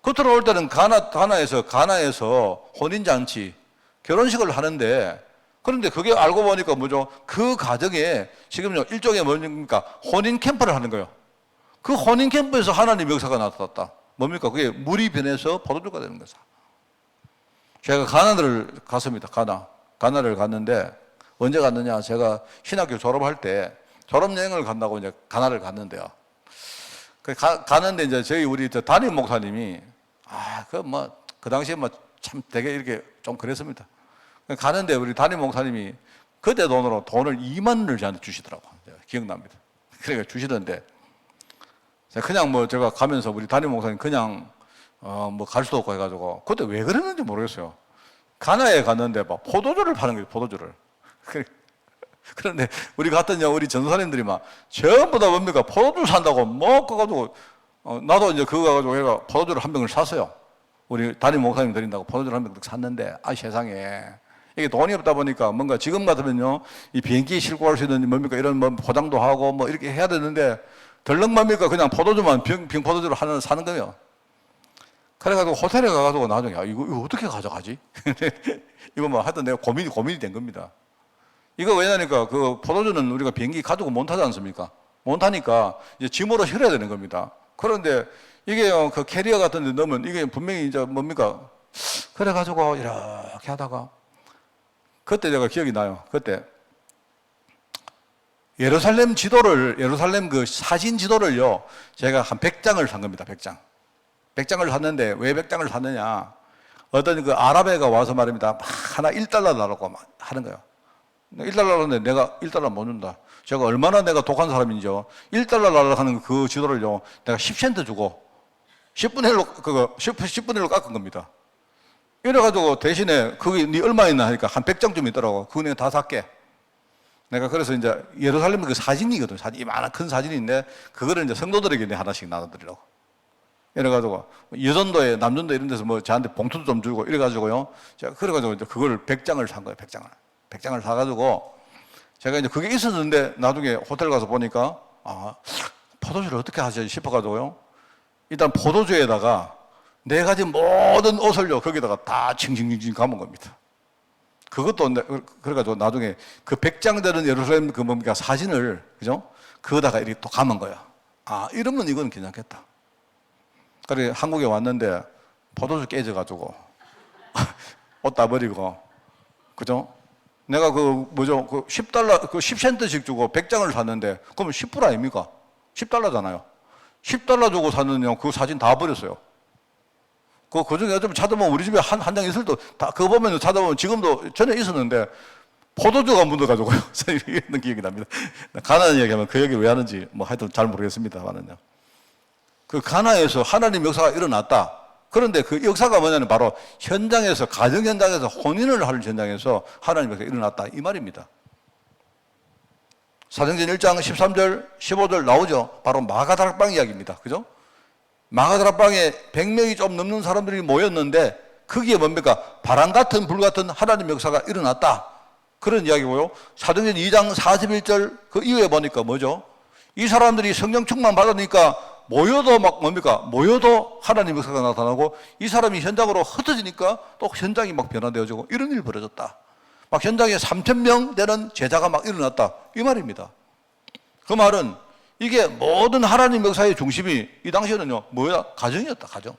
A: 겉으로 올 때는 가나에서 혼인잔치, 결혼식을 하는데 그런데 그게 알고 보니까 뭐죠? 그 가정에 지금요 일종의 뭡니까? 혼인 캠프를 하는 거예요. 그 혼인 캠프에서 하나님 역사가 나타났다. 뭡니까? 그게 물이 변해서 포도주가 되는 거죠. 제가 가나를 갔습니다. 가나를 갔는데 언제 갔느냐? 제가 신학교 졸업할 때 졸업여행을 간다고 이제 가나를 갔는데요. 가는데 이제 저희 우리 담임 목사님이 그 당시에 참 되게 이렇게 좀 그랬습니다. 가는데 우리 담임 목사님이 그때 돈을 2만 원을 저한테 주시더라고요. 기억납니다. 그러니까 주시던데 그냥 제가 가면서 우리 담임 목사님 그냥 갈 수도 없고 해가지고 그때 왜 그랬는지 모르겠어요. 가나에 갔는데 포도주를 파는 거예요. 포도주를. 그런데 우리 갔더니 우리 전도사님들이 전부 다 뭡니까? 포도주 산다고 가가지고 나도 이제 그거 가가지고 얘가 포도주를 한 병을 샀어요. 우리 담임 목사님 드린다고 포도주를 한 병 샀는데 세상에 이게 돈이 없다 보니까 뭔가 지금 같으면요 이 비행기에 싣고 갈 수 있는 뭡니까 이런 포장도 하고 이렇게 해야 되는데 덜렁 뭡니까 그냥 포도주만 병 포도주를 하나 사는 거예요. 그래가지고 호텔에 가가지고 나중에 이거 어떻게 가져가지? 이거 하여튼 내가 고민이 된 겁니다. 이거 왜냐니까 그 포도주는 우리가 비행기 가지고 못 타지 않습니까? 못 타니까 이제 짐으로 실어야 되는 겁니다. 그런데 이게요, 그 캐리어 같은 데 넣으면 이게 분명히 이제 뭡니까? 그래가지고 이렇게 하다가 그때 제가 기억이 나요. 그때 예루살렘 그 사진 지도를요, 제가 한 100장을 산 겁니다, 100장. 100장을 샀는데, 왜 100장을 샀느냐. 어떤 그 아랍애가 와서 말입니다. 막 하나 1달러 달라고 막 하는 거예요. 1달러인데 내가 1달러 못 준다. 제가 얼마나 내가 독한 사람인지요. 1달러 달라고 하는 그 지도를요, 내가 10센트 주고 10분의 1로 깎은 겁니다. 이래가지고 대신에 그게 네 얼마 있나 하니까 한 100장쯤 있더라고. 그거 내가 다 살게. 내가 그래서 이제 예루살렘 그 사진이거든. 사진, 이만한 큰 사진인데, 그거를 이제 성도들에게 내 하나씩 나눠드리라고. 이래가지고, 여전도에, 남전도 이런 데서 뭐 저한테 봉투도 좀 주고, 이래가지고요. 제가 그래가지고 이제 그걸 100장을 산 거예요, 100장을. 100장을 사가지고, 제가 이제 그게 있었는데, 나중에 호텔 가서 보니까, 아, 포도주를 어떻게 하지 싶어가지고요. 일단 포도주에다가 네 가지 모든 옷을요, 거기다가 다 칭칭칭칭 감은 겁니다. 그것도, 그래가지고 나중에 그 100장 되는 예루살렘 그 뭡니까, 사진을, 그죠? 그거다가 이렇게 또 감은 거야. 아, 이러면 이건 괜찮겠다. 그래, 한국에 왔는데 포도주 깨져가지고, 옷 다 버리고, 그죠? 내가 그, 뭐죠, 그 10달러, 그 10센트씩 주고 100장을 샀는데, 그러면 10불 아닙니까? 10달러잖아요. 10달러 주고 샀는데 그 사진 다 버렸어요. 그 중에 어쩌면 찾아보면 우리 집에 한 장 있을 때, 다, 그거 보면 찾아보면 지금도 전에 있었는데, 포도주가 묻어가지고요. 이런 기억이 납니다. 가나안 이야기하면 그 얘기를 왜 하는지, 뭐 하여튼 잘 모르겠습니다만은요. 그 가나에서 하나님 역사가 일어났다. 그런데 그 역사가 뭐냐면 바로 현장에서, 가정 현장에서, 혼인을 할 현장에서 하나님 역사가 일어났다. 이 말입니다. 사도행전 1장 13절, 15절 나오죠. 바로 마가다락방 이야기입니다. 그죠? 마가다락방에 100명이 좀 넘는 사람들이 모였는데 거기에 뭡니까? 바람 같은 불 같은 하나님 역사가 일어났다. 그런 이야기고요. 사도행전 2장 41절 그 이후에 보니까 뭐죠? 이 사람들이 성령 충만 받으니까 모여도 막 뭡니까? 모여도 하나님 역사가 나타나고 이 사람이 현장으로 흩어지니까 또 현장이 막 변화되어지고 이런 일이 벌어졌다. 막 현장에 3,000명 되는 제자가 막 일어났다. 이 말입니다. 그 말은 이게 모든 하나님 역사의 중심이 이 당시에는요, 뭐야? 가정이었다, 가정.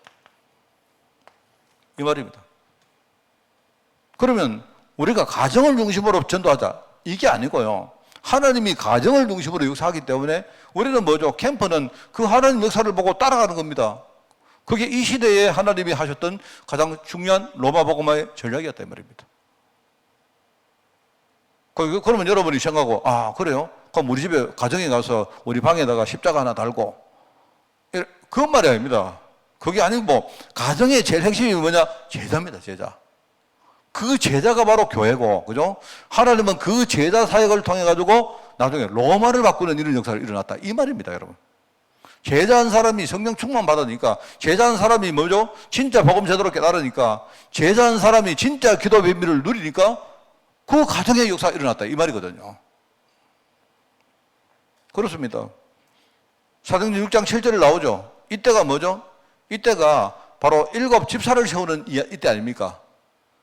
A: 이 말입니다. 그러면 우리가 가정을 중심으로 전도하자. 이게 아니고요. 하나님이 가정을 중심으로 역사하기 때문에 우리는 뭐죠? 캠프는 그 하나님 역사를 보고 따라가는 겁니다. 그게 이 시대에 하나님이 하셨던 가장 중요한 로마 복음화의 전략이었다, 이 말입니다. 그러면 여러분이 생각하고, 아, 그래요? 그럼 우리 집에 가정에 가서 우리 방에다가 십자가 하나 달고, 그건 말이 아닙니다. 그게 아니고 뭐, 가정의 제일 핵심이 뭐냐? 제자입니다, 제자. 그 제자가 바로 교회고, 그죠? 하나님은 그 제자 사역을 통해가지고 나중에 로마를 바꾸는 이런 역사를 일어났다. 이 말입니다, 여러분. 제자한 사람이 성령 충만 받으니까, 제자한 사람이 뭐죠? 진짜 복음 제대로 깨달으니까, 제자한 사람이 진짜 기도 비밀을 누리니까, 그 가정의 역사가 일어났다. 이 말이거든요. 그렇습니다. 사도행전 6장 7절에 나오죠. 이때가 뭐죠? 이때가 바로 7 집사를 세우는 이때 아닙니까?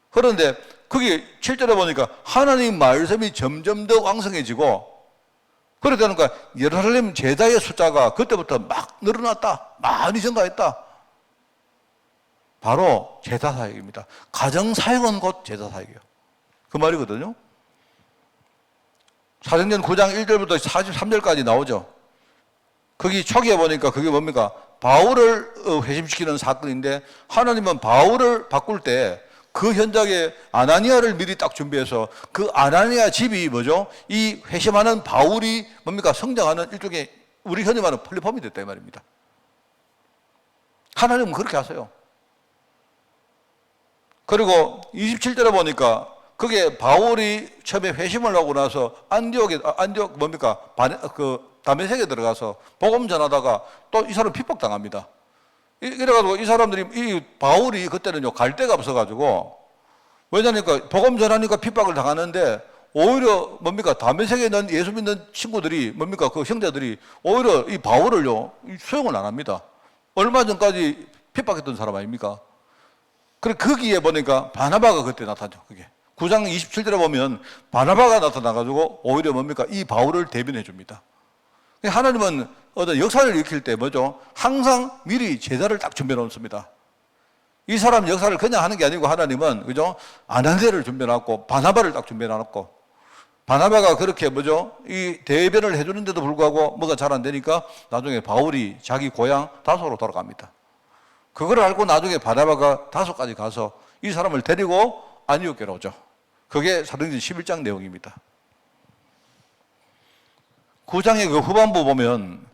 A: 그런데 거기 7절에 보니까 하나님 말씀이 점점 더 왕성해지고 그러다 보니까 예루살렘 제자의 숫자가 그때부터 막 늘어났다. 많이 증가했다. 바로 제자 사역입니다. 가정 사역은 곧 제자 사역이에요. 그 말이거든요. 사도행전 9장 1절부터 43절까지 나오죠. 거기 초기에 보니까 그게 뭡니까? 바울을 회심시키는 사건인데 하나님은 바울을 바꿀 때 그 현장에 아나니아를 미리 딱 준비해서 그 아나니아 집이 뭐죠? 이 회심하는 바울이 뭡니까? 성장하는 일종의 우리 흔히 말하는 플랫폼이 됐다 이 말입니다. 하나님은 그렇게 하세요. 그리고 27절에 보니까 그게 바울이 처음에 회심을 하고 나서 안디옥 뭡니까? 다메섹에 들어가서 복음 전하다가 또 이 사람 핍박당합니다. 이래가지고 이 사람들이, 이 바울이 그때는요, 갈 데가 없어가지고, 왜냐니까 복음 전하니까 핍박을 당하는데, 오히려 뭡니까? 다메섹에 있는 예수 믿는 친구들이 뭡니까? 그 형제들이 오히려 이 바울을요, 수용을 안 합니다. 얼마 전까지 핍박했던 사람 아닙니까? 그래, 거기에 보니까 바나바가 그때 나타나죠, 그게. 9장 27절에 보면 바나바가 나타나가지고 오히려 뭡니까? 이 바울을 대변해 줍니다. 하나님은 어떤 역사를 일으킬 때 뭐죠? 항상 미리 제자를 딱 준비해 놓습니다. 이 사람 역사를 그냥 하는 게 아니고 하나님은, 그죠? 아나니아를 준비해 놨고, 바나바를 딱 준비해 놨고, 바나바가 그렇게 뭐죠? 이 대변을 해주는데도 불구하고 뭐가 잘 안 되니까 나중에 바울이 자기 고향 다소로 돌아갑니다. 그걸 알고 나중에 바나바가 다소까지 가서 이 사람을 데리고 안디옥교로 오죠. 그게 사도행전 11장 내용입니다. 9장의 그 후반부 보면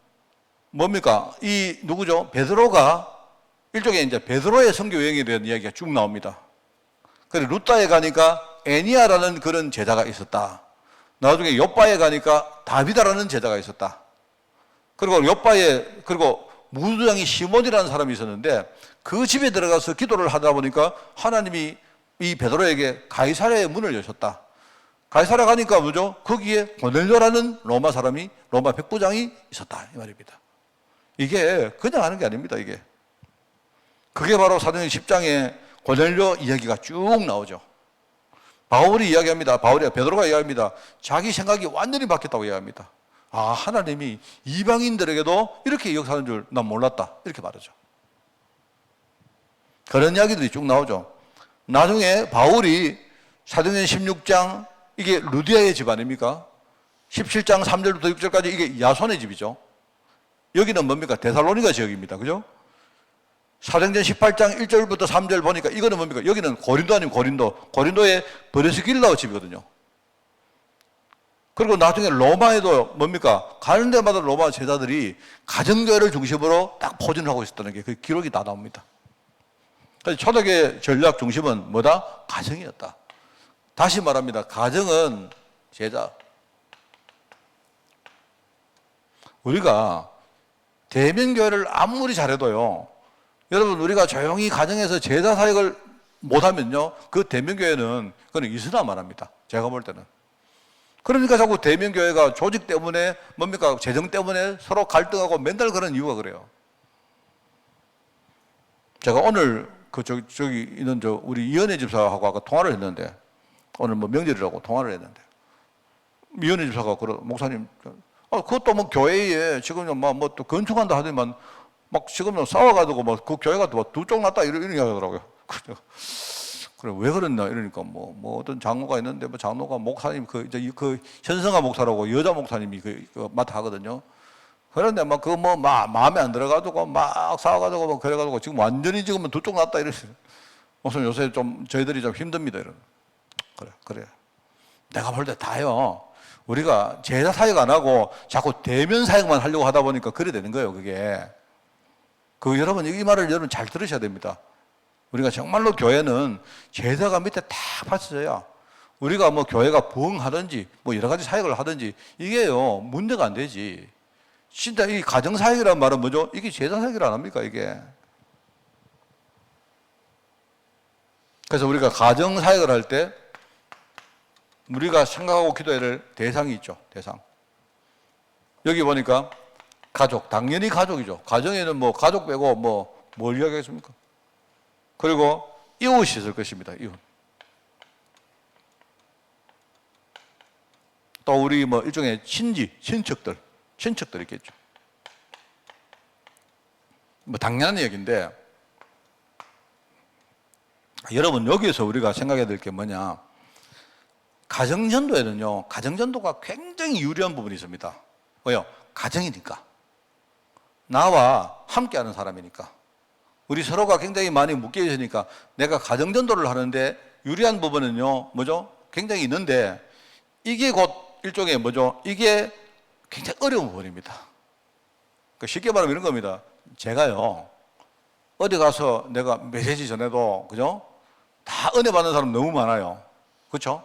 A: 뭡니까? 이 누구죠? 베드로가 일종의 이제 베드로의 선교 여행에 대한 이야기가 쭉 나옵니다. 그리고 루따에 가니까 애니아라는 그런 제자가 있었다. 나중에 욥바에 가니까 다비다라는 제자가 있었다. 그리고 욥바에 그리고 무두장이 시몬이라는 사람이 있었는데 그 집에 들어가서 기도를 하다 보니까 하나님이 이 베드로에게 가이사랴의 문을 여셨다. 가이사랴 가니까 뭐죠? 거기에 고넬료라는 로마 사람이, 로마 백부장이 있었다 이 말입니다. 이게 그냥 하는 게 아닙니다. 이게 그게 바로 사도행전 10장에 고넬료 이야기가 쭉 나오죠. 바울이 이야기합니다. 베드로가 이야기합니다. 자기 생각이 완전히 바뀌었다고 이야기합니다. 아, 하나님이 이방인들에게도 이렇게 역사하는 줄 난 몰랐다 이렇게 말하죠. 그런 이야기들이 쭉 나오죠. 나중에 바울이 사도행전 16장 이게 루디아의 집 아닙니까? 17장 3절부터 6절까지 이게 야손의 집이죠. 여기는 뭡니까? 데살로니가 지역입니다. 그죠? 사도행전 18장 1절부터 3절 보니까 이거는 뭡니까? 여기는 고린도 아니면 고린도의 브레스길라오 집이거든요. 그리고 나중에 로마에도 뭡니까? 가는 데마다 로마 제자들이 가정교회를 중심으로 딱 포진을 하고 있었다는 게 그 기록이 다 나옵니다. 그래서 초대교회 전략 중심은 뭐다? 가정이었다. 다시 말합니다. 가정은 제자. 우리가 대면교회를 아무리 잘해도요, 여러분 우리가 조용히 가정에서 제자 사역을 못하면요, 그 대면교회는 그건 이스나 말합니다. 제가 볼 때는. 그러니까 자꾸 대면교회가 조직 때문에 뭡니까? 재정 때문에 서로 갈등하고 맨날 그런 이유가 그래요. 제가 오늘 저기 있는 우리 이현애 집사하고 아까 통화를 했는데, 오늘 뭐 명절이라고 통화를 했는데, 이현애 집사가 목사님, 그것도 뭐 교회에 지금 뭐 또 건축한다 하더니만 막 지금 싸워가지고 뭐 그 교회가 또 두 쪽 났다 이런 이야기 하더라고요. 그래 왜 그랬나 이러니까 뭐 어떤 장로가 있는데 뭐 장로가 목사님 그 현성아 목사라고 여자 목사님이 그 맡아 하거든요. 그런데 막 그거 뭐 마음에 안 들어가지고 막 싸워가지고 뭐 그래가지고 지금 완전히 지금은 두 쪽 났다 이랬어요. 목사님 요새 좀 저희들이 좀 힘듭니다 이런. 그래. 내가 볼 때 다요. 우리가 제자 사역 안 하고 자꾸 대면 사역만 하려고 하다 보니까 그래 되는 거예요, 그게. 여러분, 이 말을 여러분 잘 들으셔야 됩니다. 우리가 정말로 교회는 제자가 밑에 딱 받쳐져야 우리가 뭐 교회가 부흥하든지 뭐 여러 가지 사역을 하든지 이게요, 문제가 안 되지. 진짜 이 가정사역이라는 말은 뭐죠? 이게 제자 사역이라 안 합니까, 이게? 그래서 우리가 가정사역을 할 때 우리가 생각하고 기도해야 될 대상이 있죠. 대상. 여기 보니까 가족, 당연히 가족이죠. 가정에는 뭐 가족 빼고 뭘 이야기하겠습니까? 그리고 이웃이 있을 것입니다. 이웃. 또 우리 뭐 일종의 친척들 있겠죠. 뭐 당연한 얘기인데, 여러분 여기에서 우리가 생각해야 될 게 뭐냐? 가정전도에는요, 가정전도가 굉장히 유리한 부분이 있습니다. 왜요? 가정이니까. 나와 함께하는 사람이니까. 우리 서로가 굉장히 많이 묶여 있으니까 내가 가정전도를 하는데 유리한 부분은요, 뭐죠? 굉장히 있는데 이게 곧 일종의 뭐죠? 이게 굉장히 어려운 부분입니다. 그러니까 쉽게 말하면 이런 겁니다. 제가요, 어디 가서 내가 메시지 전해도, 그죠? 다 은혜 받는 사람 너무 많아요. 그렇죠?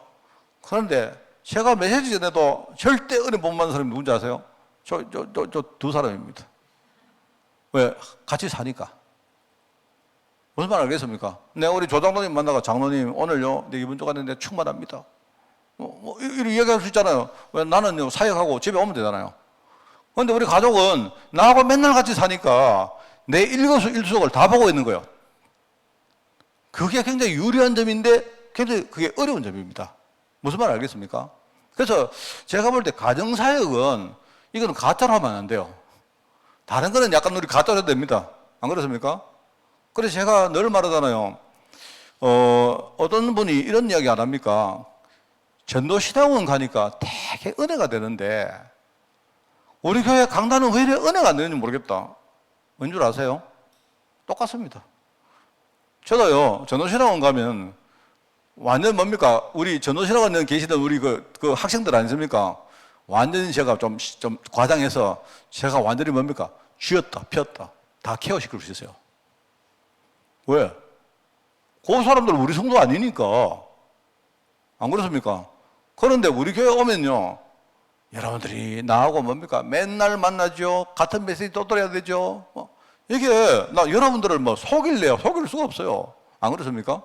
A: 그런데 제가 메시지 전에도 절대 은혜 못 받는 사람이 누군지 아세요? 저 두 사람입니다. 왜? 같이 사니까. 무슨 말 알겠습니까? 내가 우리 조장로님 만나가 장로님 오늘요 내 이번 주 갔는데 충만합니다. 이렇게 이야기할 수 있잖아요. 왜? 나는 사역하고 집에 오면 되잖아요. 그런데 우리 가족은 나하고 맨날 같이 사니까 내 일거수일투족을 다 보고 있는 거예요. 그게 굉장히 유리한 점인데 굉장히 그게 어려운 점입니다. 무슨 말 알겠습니까? 그래서 제가 볼 때 가정사역은 이거는 가짜로 하면 안 돼요. 다른 거는 약간 우리 가짜로 해도 됩니다. 안 그렇습니까? 그래서 제가 늘 말하잖아요. 어떤 분이 이런 이야기 안 합니까? 전도신학원 가니까 되게 은혜가 되는데 우리 교회 강단은 왜 이래 은혜가 안 되는지 모르겠다. 왠 줄 아세요? 똑같습니다. 저도요, 전도신학원 가면 완전 뭡니까? 우리 전도신학원 계시던 우리 그 학생들 아니십니까? 완전히 제가 좀 과장해서 제가 완전히 뭡니까? 쥐었다, 폈다. 다 케어시킬 수 있어요. 왜? 그 사람들 우리 성도 아니니까. 안 그렇습니까? 그런데 우리 교회 오면요, 여러분들이 나하고 뭡니까? 맨날 만나죠. 같은 메시지 또 들어야 되죠. 이게 나 여러분들을 뭐 속일 수가 없어요. 안 그렇습니까?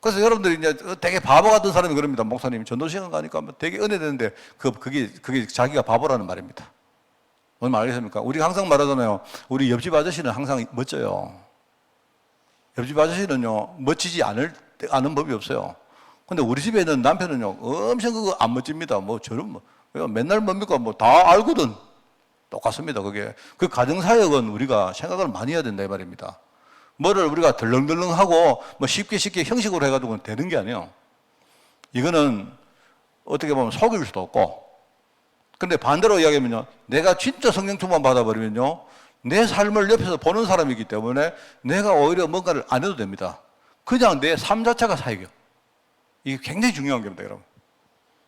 A: 그래서 여러분들이 이제 되게 바보 같은 사람이 그럽니다. 목사님 전도시간 가니까 되게 은혜되는데 그게 자기가 바보라는 말입니다. 뭔 말 알겠습니까? 우리가 항상 말하잖아요. 우리 옆집 아저씨는 항상 멋져요. 옆집 아저씨는요 멋지지 않은 법이 없어요. 근데 우리 집에 있는 남편은요 엄청 그거 안 멋집니다. 뭐 저런 맨날 뭡니까 뭐 다 알거든. 똑같습니다. 그게 그 가정사역은 우리가 생각을 많이 해야 된다 이 말입니다. 뭐를 우리가 덜렁덜렁하고 뭐 쉽게 형식으로 해가지고는 되는 게 아니에요. 이거는 어떻게 보면 속일 수도 없고. 근데 반대로 이야기하면요, 내가 진짜 성령 충만 받아버리면요, 내 삶을 옆에서 보는 사람이기 때문에 내가 오히려 뭔가를 안 해도 됩니다. 그냥 내 삶 자체가 사역이에요. 이게 굉장히 중요한 겁니다, 여러분.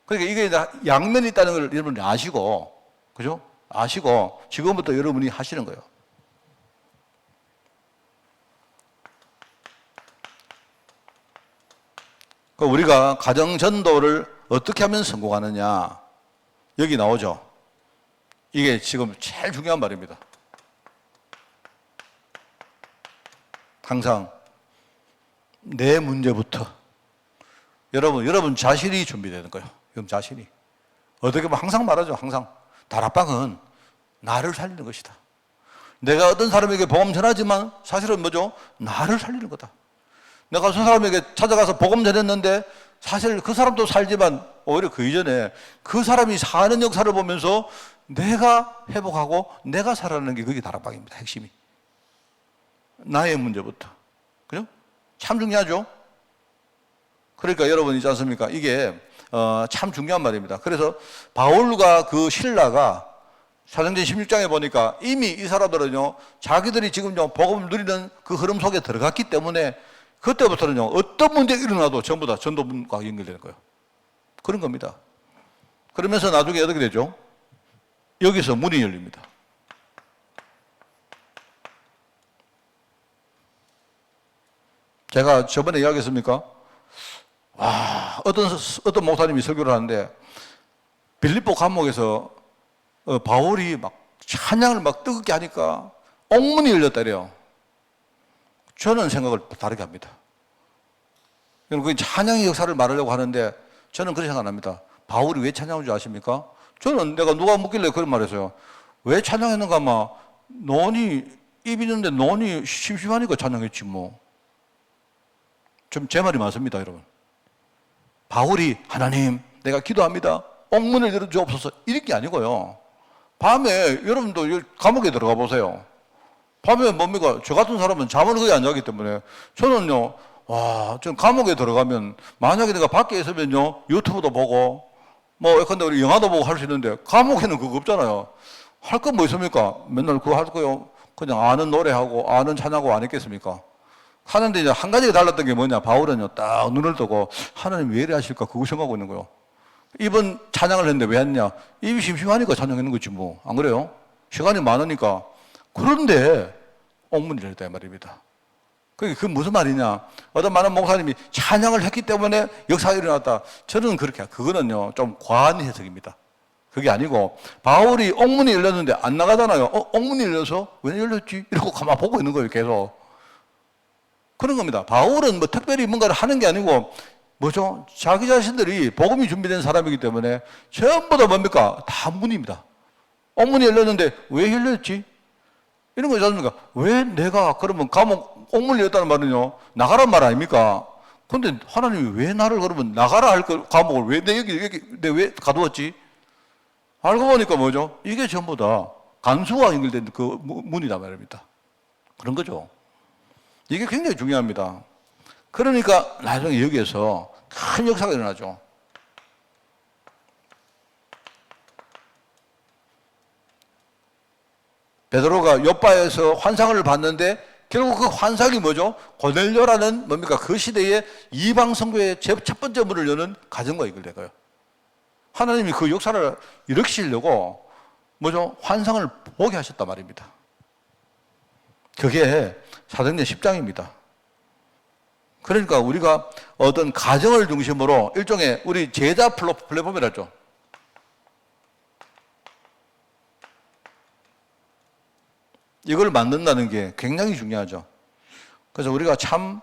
A: 그러니까 이게 양면이 있다는 걸 여러분이 아시고, 그죠? 아시고 지금부터 여러분이 하시는 거예요. 우리가 가정 전도를 어떻게 하면 성공하느냐, 여기 나오죠. 이게 지금 제일 중요한 말입니다. 항상 내 문제부터 여러분 자신이 준비되는 거예요. 여러분 자신이. 어떻게 보면 항상 말하죠. 항상 다락방은 나를 살리는 것이다. 내가 어떤 사람에게 복음 전하지만 사실은 뭐죠? 나를 살리는 거다. 내가 그 사람에게 찾아가서 복음 전했는데 사실 그 사람도 살지만 오히려 그 이전에 그 사람이 사는 역사를 보면서 내가 회복하고 내가 살아나는 게 그게 다락방입니다. 핵심이. 나의 문제부터. 그죠? 참 중요하죠? 그러니까 여러분 있지 않습니까? 이게 참 중요한 말입니다. 그래서 바울과 그 신라가 사도행전 16장에 보니까 이미 이 사람들은요, 자기들이 지금요, 복음을 누리는 그 흐름 속에 들어갔기 때문에 그때부터는요, 어떤 문제가 일어나도 전부 다 전도문과 연결되는 거예요. 그런 겁니다. 그러면서 나중에 어떻게 되죠? 여기서 문이 열립니다. 제가 저번에 이야기했습니까? 와, 어떤 목사님이 설교를 하는데, 빌립보 감옥에서 바울이 막 찬양을 막 뜨겁게 하니까 옥문이 열렸다래요. 저는 생각을 다르게 합니다. 그 찬양의 역사를 말하려고 하는데 저는 그렇게 생각 안 합니다. 바울이 왜 찬양한 줄 아십니까? 저는 내가 누가 묻길래 그런 말 했어요. 왜 찬양했는가 아마 입 있는데 논이 심심하니까 찬양했지 뭐. 좀 제 말이 맞습니다, 여러분. 바울이 하나님 내가 기도합니다. 옥문을 열어주옵소서 이런 게 아니고요. 밤에 여러분도 감옥에 들어가 보세요. 밤에 뭡니까? 저 같은 사람은 잠을 거의 안 자기 때문에 저는요, 전 감옥에 들어가면 만약에 내가 밖에 있으면요, 유튜브도 보고 뭐 예컨대 우리 영화도 보고 할 수 있는데 감옥에는 그거 없잖아요. 할 건 뭐 있습니까? 맨날 그거 할 거요. 그냥 아는 노래하고 아는 찬양하고 안 했겠습니까? 하는데 이제 한 가지가 달랐던 게 뭐냐? 바울은요, 딱 눈을 뜨고 하나님 왜 이래 하실까? 그거 생각하고 있는 거예요. 이번 찬양을 했는데 왜 했냐? 입이 심심하니까 찬양했는 거지 뭐. 안 그래요? 시간이 많으니까. 그런데 옥문이 열렸다 이 말입니다. 그게 무슨 말이냐? 어떤 많은 목사님이 찬양을 했기 때문에 역사가 일어났다. 저는 그거는요 좀 과한 해석입니다. 그게 아니고 바울이 옥문이 열렸는데 안 나가잖아요. 옥문이 열려서 왜 열렸지? 이러고 가만 보고 있는 거예요 계속. 그런 겁니다. 바울은 뭐 특별히 뭔가를 하는 게 아니고 뭐죠? 자기 자신들이 복음이 준비된 사람이기 때문에 전부 다 뭡니까? 다 문입니다. 옥문이 열렸는데 왜 열렸지? 이런 거 있지 않습니까? 왜 내가 그러면 감옥 옥문이 열렸다는 말은요, 나가란 말 아닙니까? 근데 하나님이 왜 나를 그러면 나가라 할 걸 감옥을 왜 내 여기 내 왜 가두었지? 알고 보니까 뭐죠? 이게 전부 다 간수와 연결된 그 문이다 말입니다. 그런 거죠. 이게 굉장히 중요합니다. 그러니까 나중에 여기에서 큰 역사가 일어나죠. 베드로가 요바에서 환상을 봤는데 결국 그 환상이 뭐죠? 고넬료라는 뭡니까? 그 시대의 이방 선교의 첫 번째 문을 여는 가정과 연결된 거예요. 하나님이 그 역사를 일으키시려고 뭐죠? 환상을 보게 하셨단 말입니다. 그게 사도행전 10장입니다. 그러니까 우리가 어떤 가정을 중심으로 일종의 우리 제자 플랫폼이라죠. 이걸 만든다는 게 굉장히 중요하죠. 그래서 우리가 참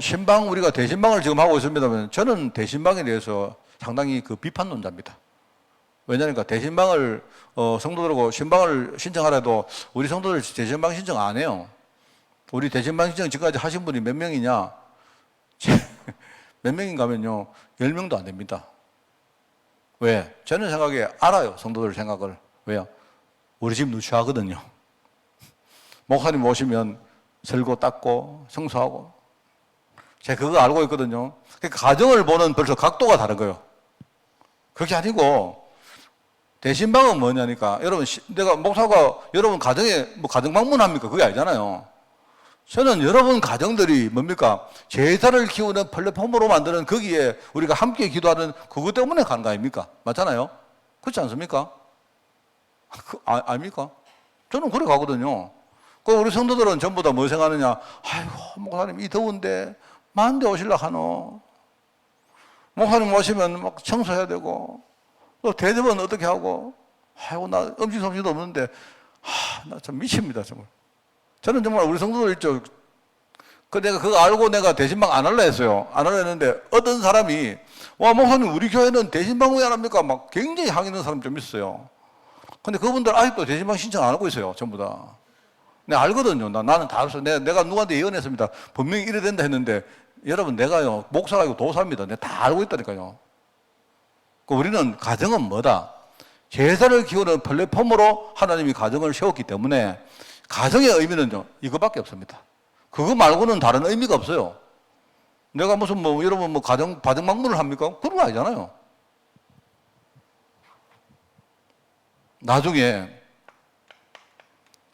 A: 신방 우리가 대신방을 지금 하고 있습니다만 저는 대신방에 대해서 상당히 그 비판론자입니다. 왜냐하니까 대신방을 성도들하고 신방을 신청하라도 우리 성도들 대신방 신청 안 해요. 우리 대신방 신청 지금까지 하신 분이 몇 명이냐? 몇 명인가 하면요 10명도 안 됩니다. 왜? 저는 생각에 알아요. 성도들 생각을. 왜요? 우리 집 누추하거든요. 목사님 오시면 설고 닦고 청소하고 제가 그거 알고 있거든요. 가정을 보는 벌써 각도가 다른 거예요. 그게 아니고 대신방은 뭐냐니까 여러분 내가 목사가 여러분 가정에 뭐 가정 방문합니까? 그게 아니잖아요. 저는 여러분 가정들이 뭡니까? 제자를 키우는 플랫폼으로 만드는 거기에 우리가 함께 기도하는 그것 때문에 가는 거 아닙니까? 맞잖아요. 그렇지 않습니까? 아닙니까? 저는 그래 가거든요. 그 우리 성도들은 전부 다 뭐 생각하느냐? 아이고 목사님 이 더운데 만데 오실라 하노? 목사님 오시면 막 청소해야 되고 또 대접은 어떻게 하고? 아이고 나 음식 솜씨도 없는데 나 참 미칩니다 정말. 저는 정말 우리 성도들 있죠. 내가 그거 알고 내가 대신방 안 할라 했어요. 안 할라 했는데 어떤 사람이 와 목사님 우리 교회는 대신방 왜 안 합니까? 막 굉장히 항의하는 사람 좀 있어요. 근데 그분들 아직도 대신방 신청 안 하고 있어요. 전부 다. 내가 알거든요. 나는 다 알았어요. 내가 누구한테 예언했습니다. 분명히 이래 된다 했는데 여러분 내가요 목사가 아니고 도사입니다. 내가 다 알고 있다니까요. 우리는 가정은 뭐다? 제사를 키우는 플랫폼으로 하나님이 가정을 세웠기 때문에 가정의 의미는요 이거밖에 없습니다. 그거 말고는 다른 의미가 없어요. 내가 무슨 뭐 여러분 뭐 가정 방문을 합니까? 그런 거 아니잖아요. 나중에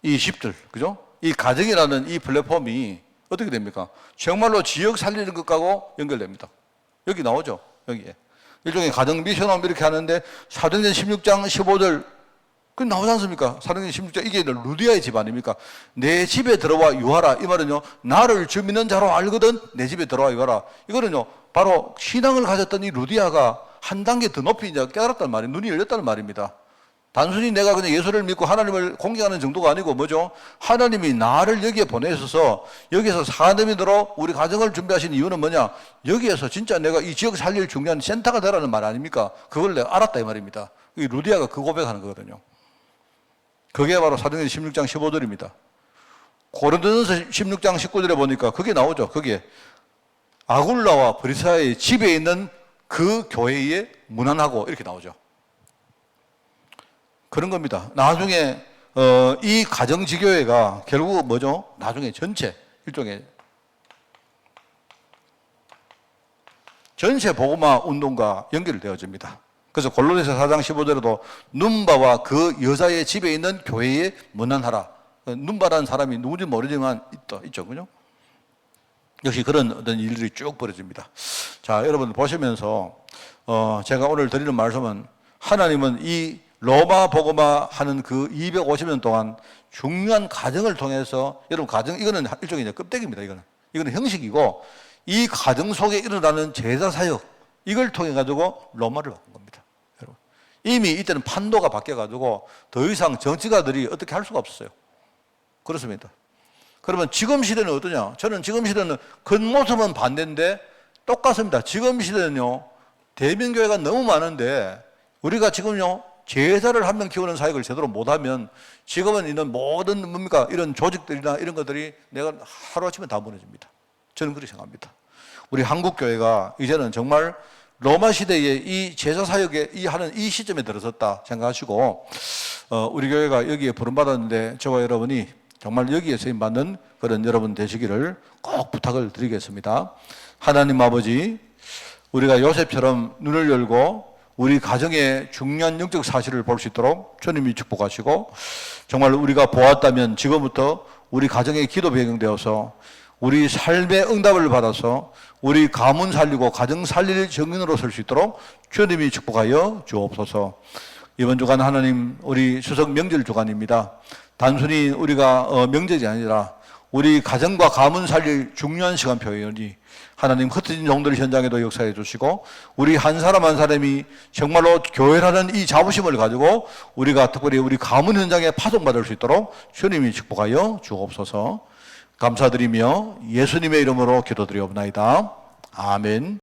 A: 이 10들, 그죠? 이 가정이라는 이 플랫폼이 어떻게 됩니까? 정말로 지역 살리는 것하고 연결됩니다. 여기 나오죠? 여기에. 일종의 가정 미션홈 이렇게 하는데 사도행전 16장 15절 그 나오지 않습니까? 사도행전 16장 이게 루디아의 집 아닙니까? 내 집에 들어와 유하라. 이 말은요. 나를 주 믿는 자로 알거든 내 집에 들어와 유하라. 이거는요. 바로 신앙을 가졌던 이 루디아가 한 단계 더 높이 이제 깨달았단 말이에요. 눈이 열렸다는 말입니다. 단순히 내가 그냥 예수를 믿고 하나님을 공경하는 정도가 아니고 뭐죠? 하나님이 나를 여기에 보내셔서 여기에서 사람들로 우리 가정을 준비하신 이유는 뭐냐? 여기에서 진짜 내가 이 지역 살릴 중요한 센터가 되라는 말 아닙니까? 그걸 내가 알았다 이 말입니다. 이 루디아가 그 고백하는 거거든요. 그게 바로 사도행전 16장 15절입니다. 고린도전서 16장 19절에 보니까 그게 나오죠. 거기에 아굴라와 브리스가의 집에 있는 그 교회에 문안하고 이렇게 나오죠. 그런 겁니다. 나중에 이 가정지교회가 결국 뭐죠? 나중에 전체 일종의 전체 복음화 운동과 연결되어집니다. 그래서 골로새서 4장 15절에도 눈바와 그 여자의 집에 있는 교회에 문안하라. 눈바라는 사람이 누군지 모르지만 있죠, 그죠? 역시 그런 어떤 일들이 쭉 벌어집니다. 자, 여러분 보시면서 제가 오늘 드리는 말씀은 하나님은 이 로마 복음화 하는 그 250년 동안 중요한 과정을 통해서 여러분 가정 이거는 일종의 이제 껍데기입니다. 이거는 형식이고 이 과정 속에 일어나는 제자 사역 이걸 통해 가지고 로마를 바꾼 겁니다. 여러분 이미 이때는 판도가 바뀌어 가지고 더 이상 정치가들이 어떻게 할 수가 없었어요. 그렇습니다. 그러면 지금 시대는 어떠냐? 저는 지금 시대는 겉모습은 반대인데 똑같습니다. 지금 시대는요 대면교회가 너무 많은데 우리가 지금요 제자를 한 명 키우는 사역을 제대로 못하면 지금은 이런 모든 뭡니까 이런 조직들이나 이런 것들이 내가 하루아침에 다 무너집니다. 저는 그렇게 생각합니다. 우리 한국교회가 이제는 정말 로마 시대에 이 제자 사역에 하는 이 시점에 들어섰다 생각하시고 우리 교회가 여기에 부름받았는데 저와 여러분이 정말 여기에 쓰임받는 그런 여러분 되시기를 꼭 부탁을 드리겠습니다. 하나님 아버지, 우리가 요셉처럼 눈을 열고 우리 가정의 중요한 영적 사실을 볼 수 있도록 주님이 축복하시고, 정말 우리가 보았다면 지금부터 우리 가정의 기도 배경되어서 우리 삶의 응답을 받아서 우리 가문 살리고 가정 살릴 정인으로 설 수 있도록 주님이 축복하여 주옵소서. 이번 주간 하나님, 우리 추석 명절 주간입니다. 단순히 우리가 명절이 아니라 우리 가정과 가문 살릴 중요한 시간표이니 하나님 흩어진 종들 현장에도 역사해 주시고, 우리 한 사람 한 사람이 정말로 교회라는 이 자부심을 가지고 우리가 특별히 우리 가문 현장에 파송받을 수 있도록 주님이 축복하여 주옵소서. 감사드리며 예수님의 이름으로 기도드리옵나이다. 아멘.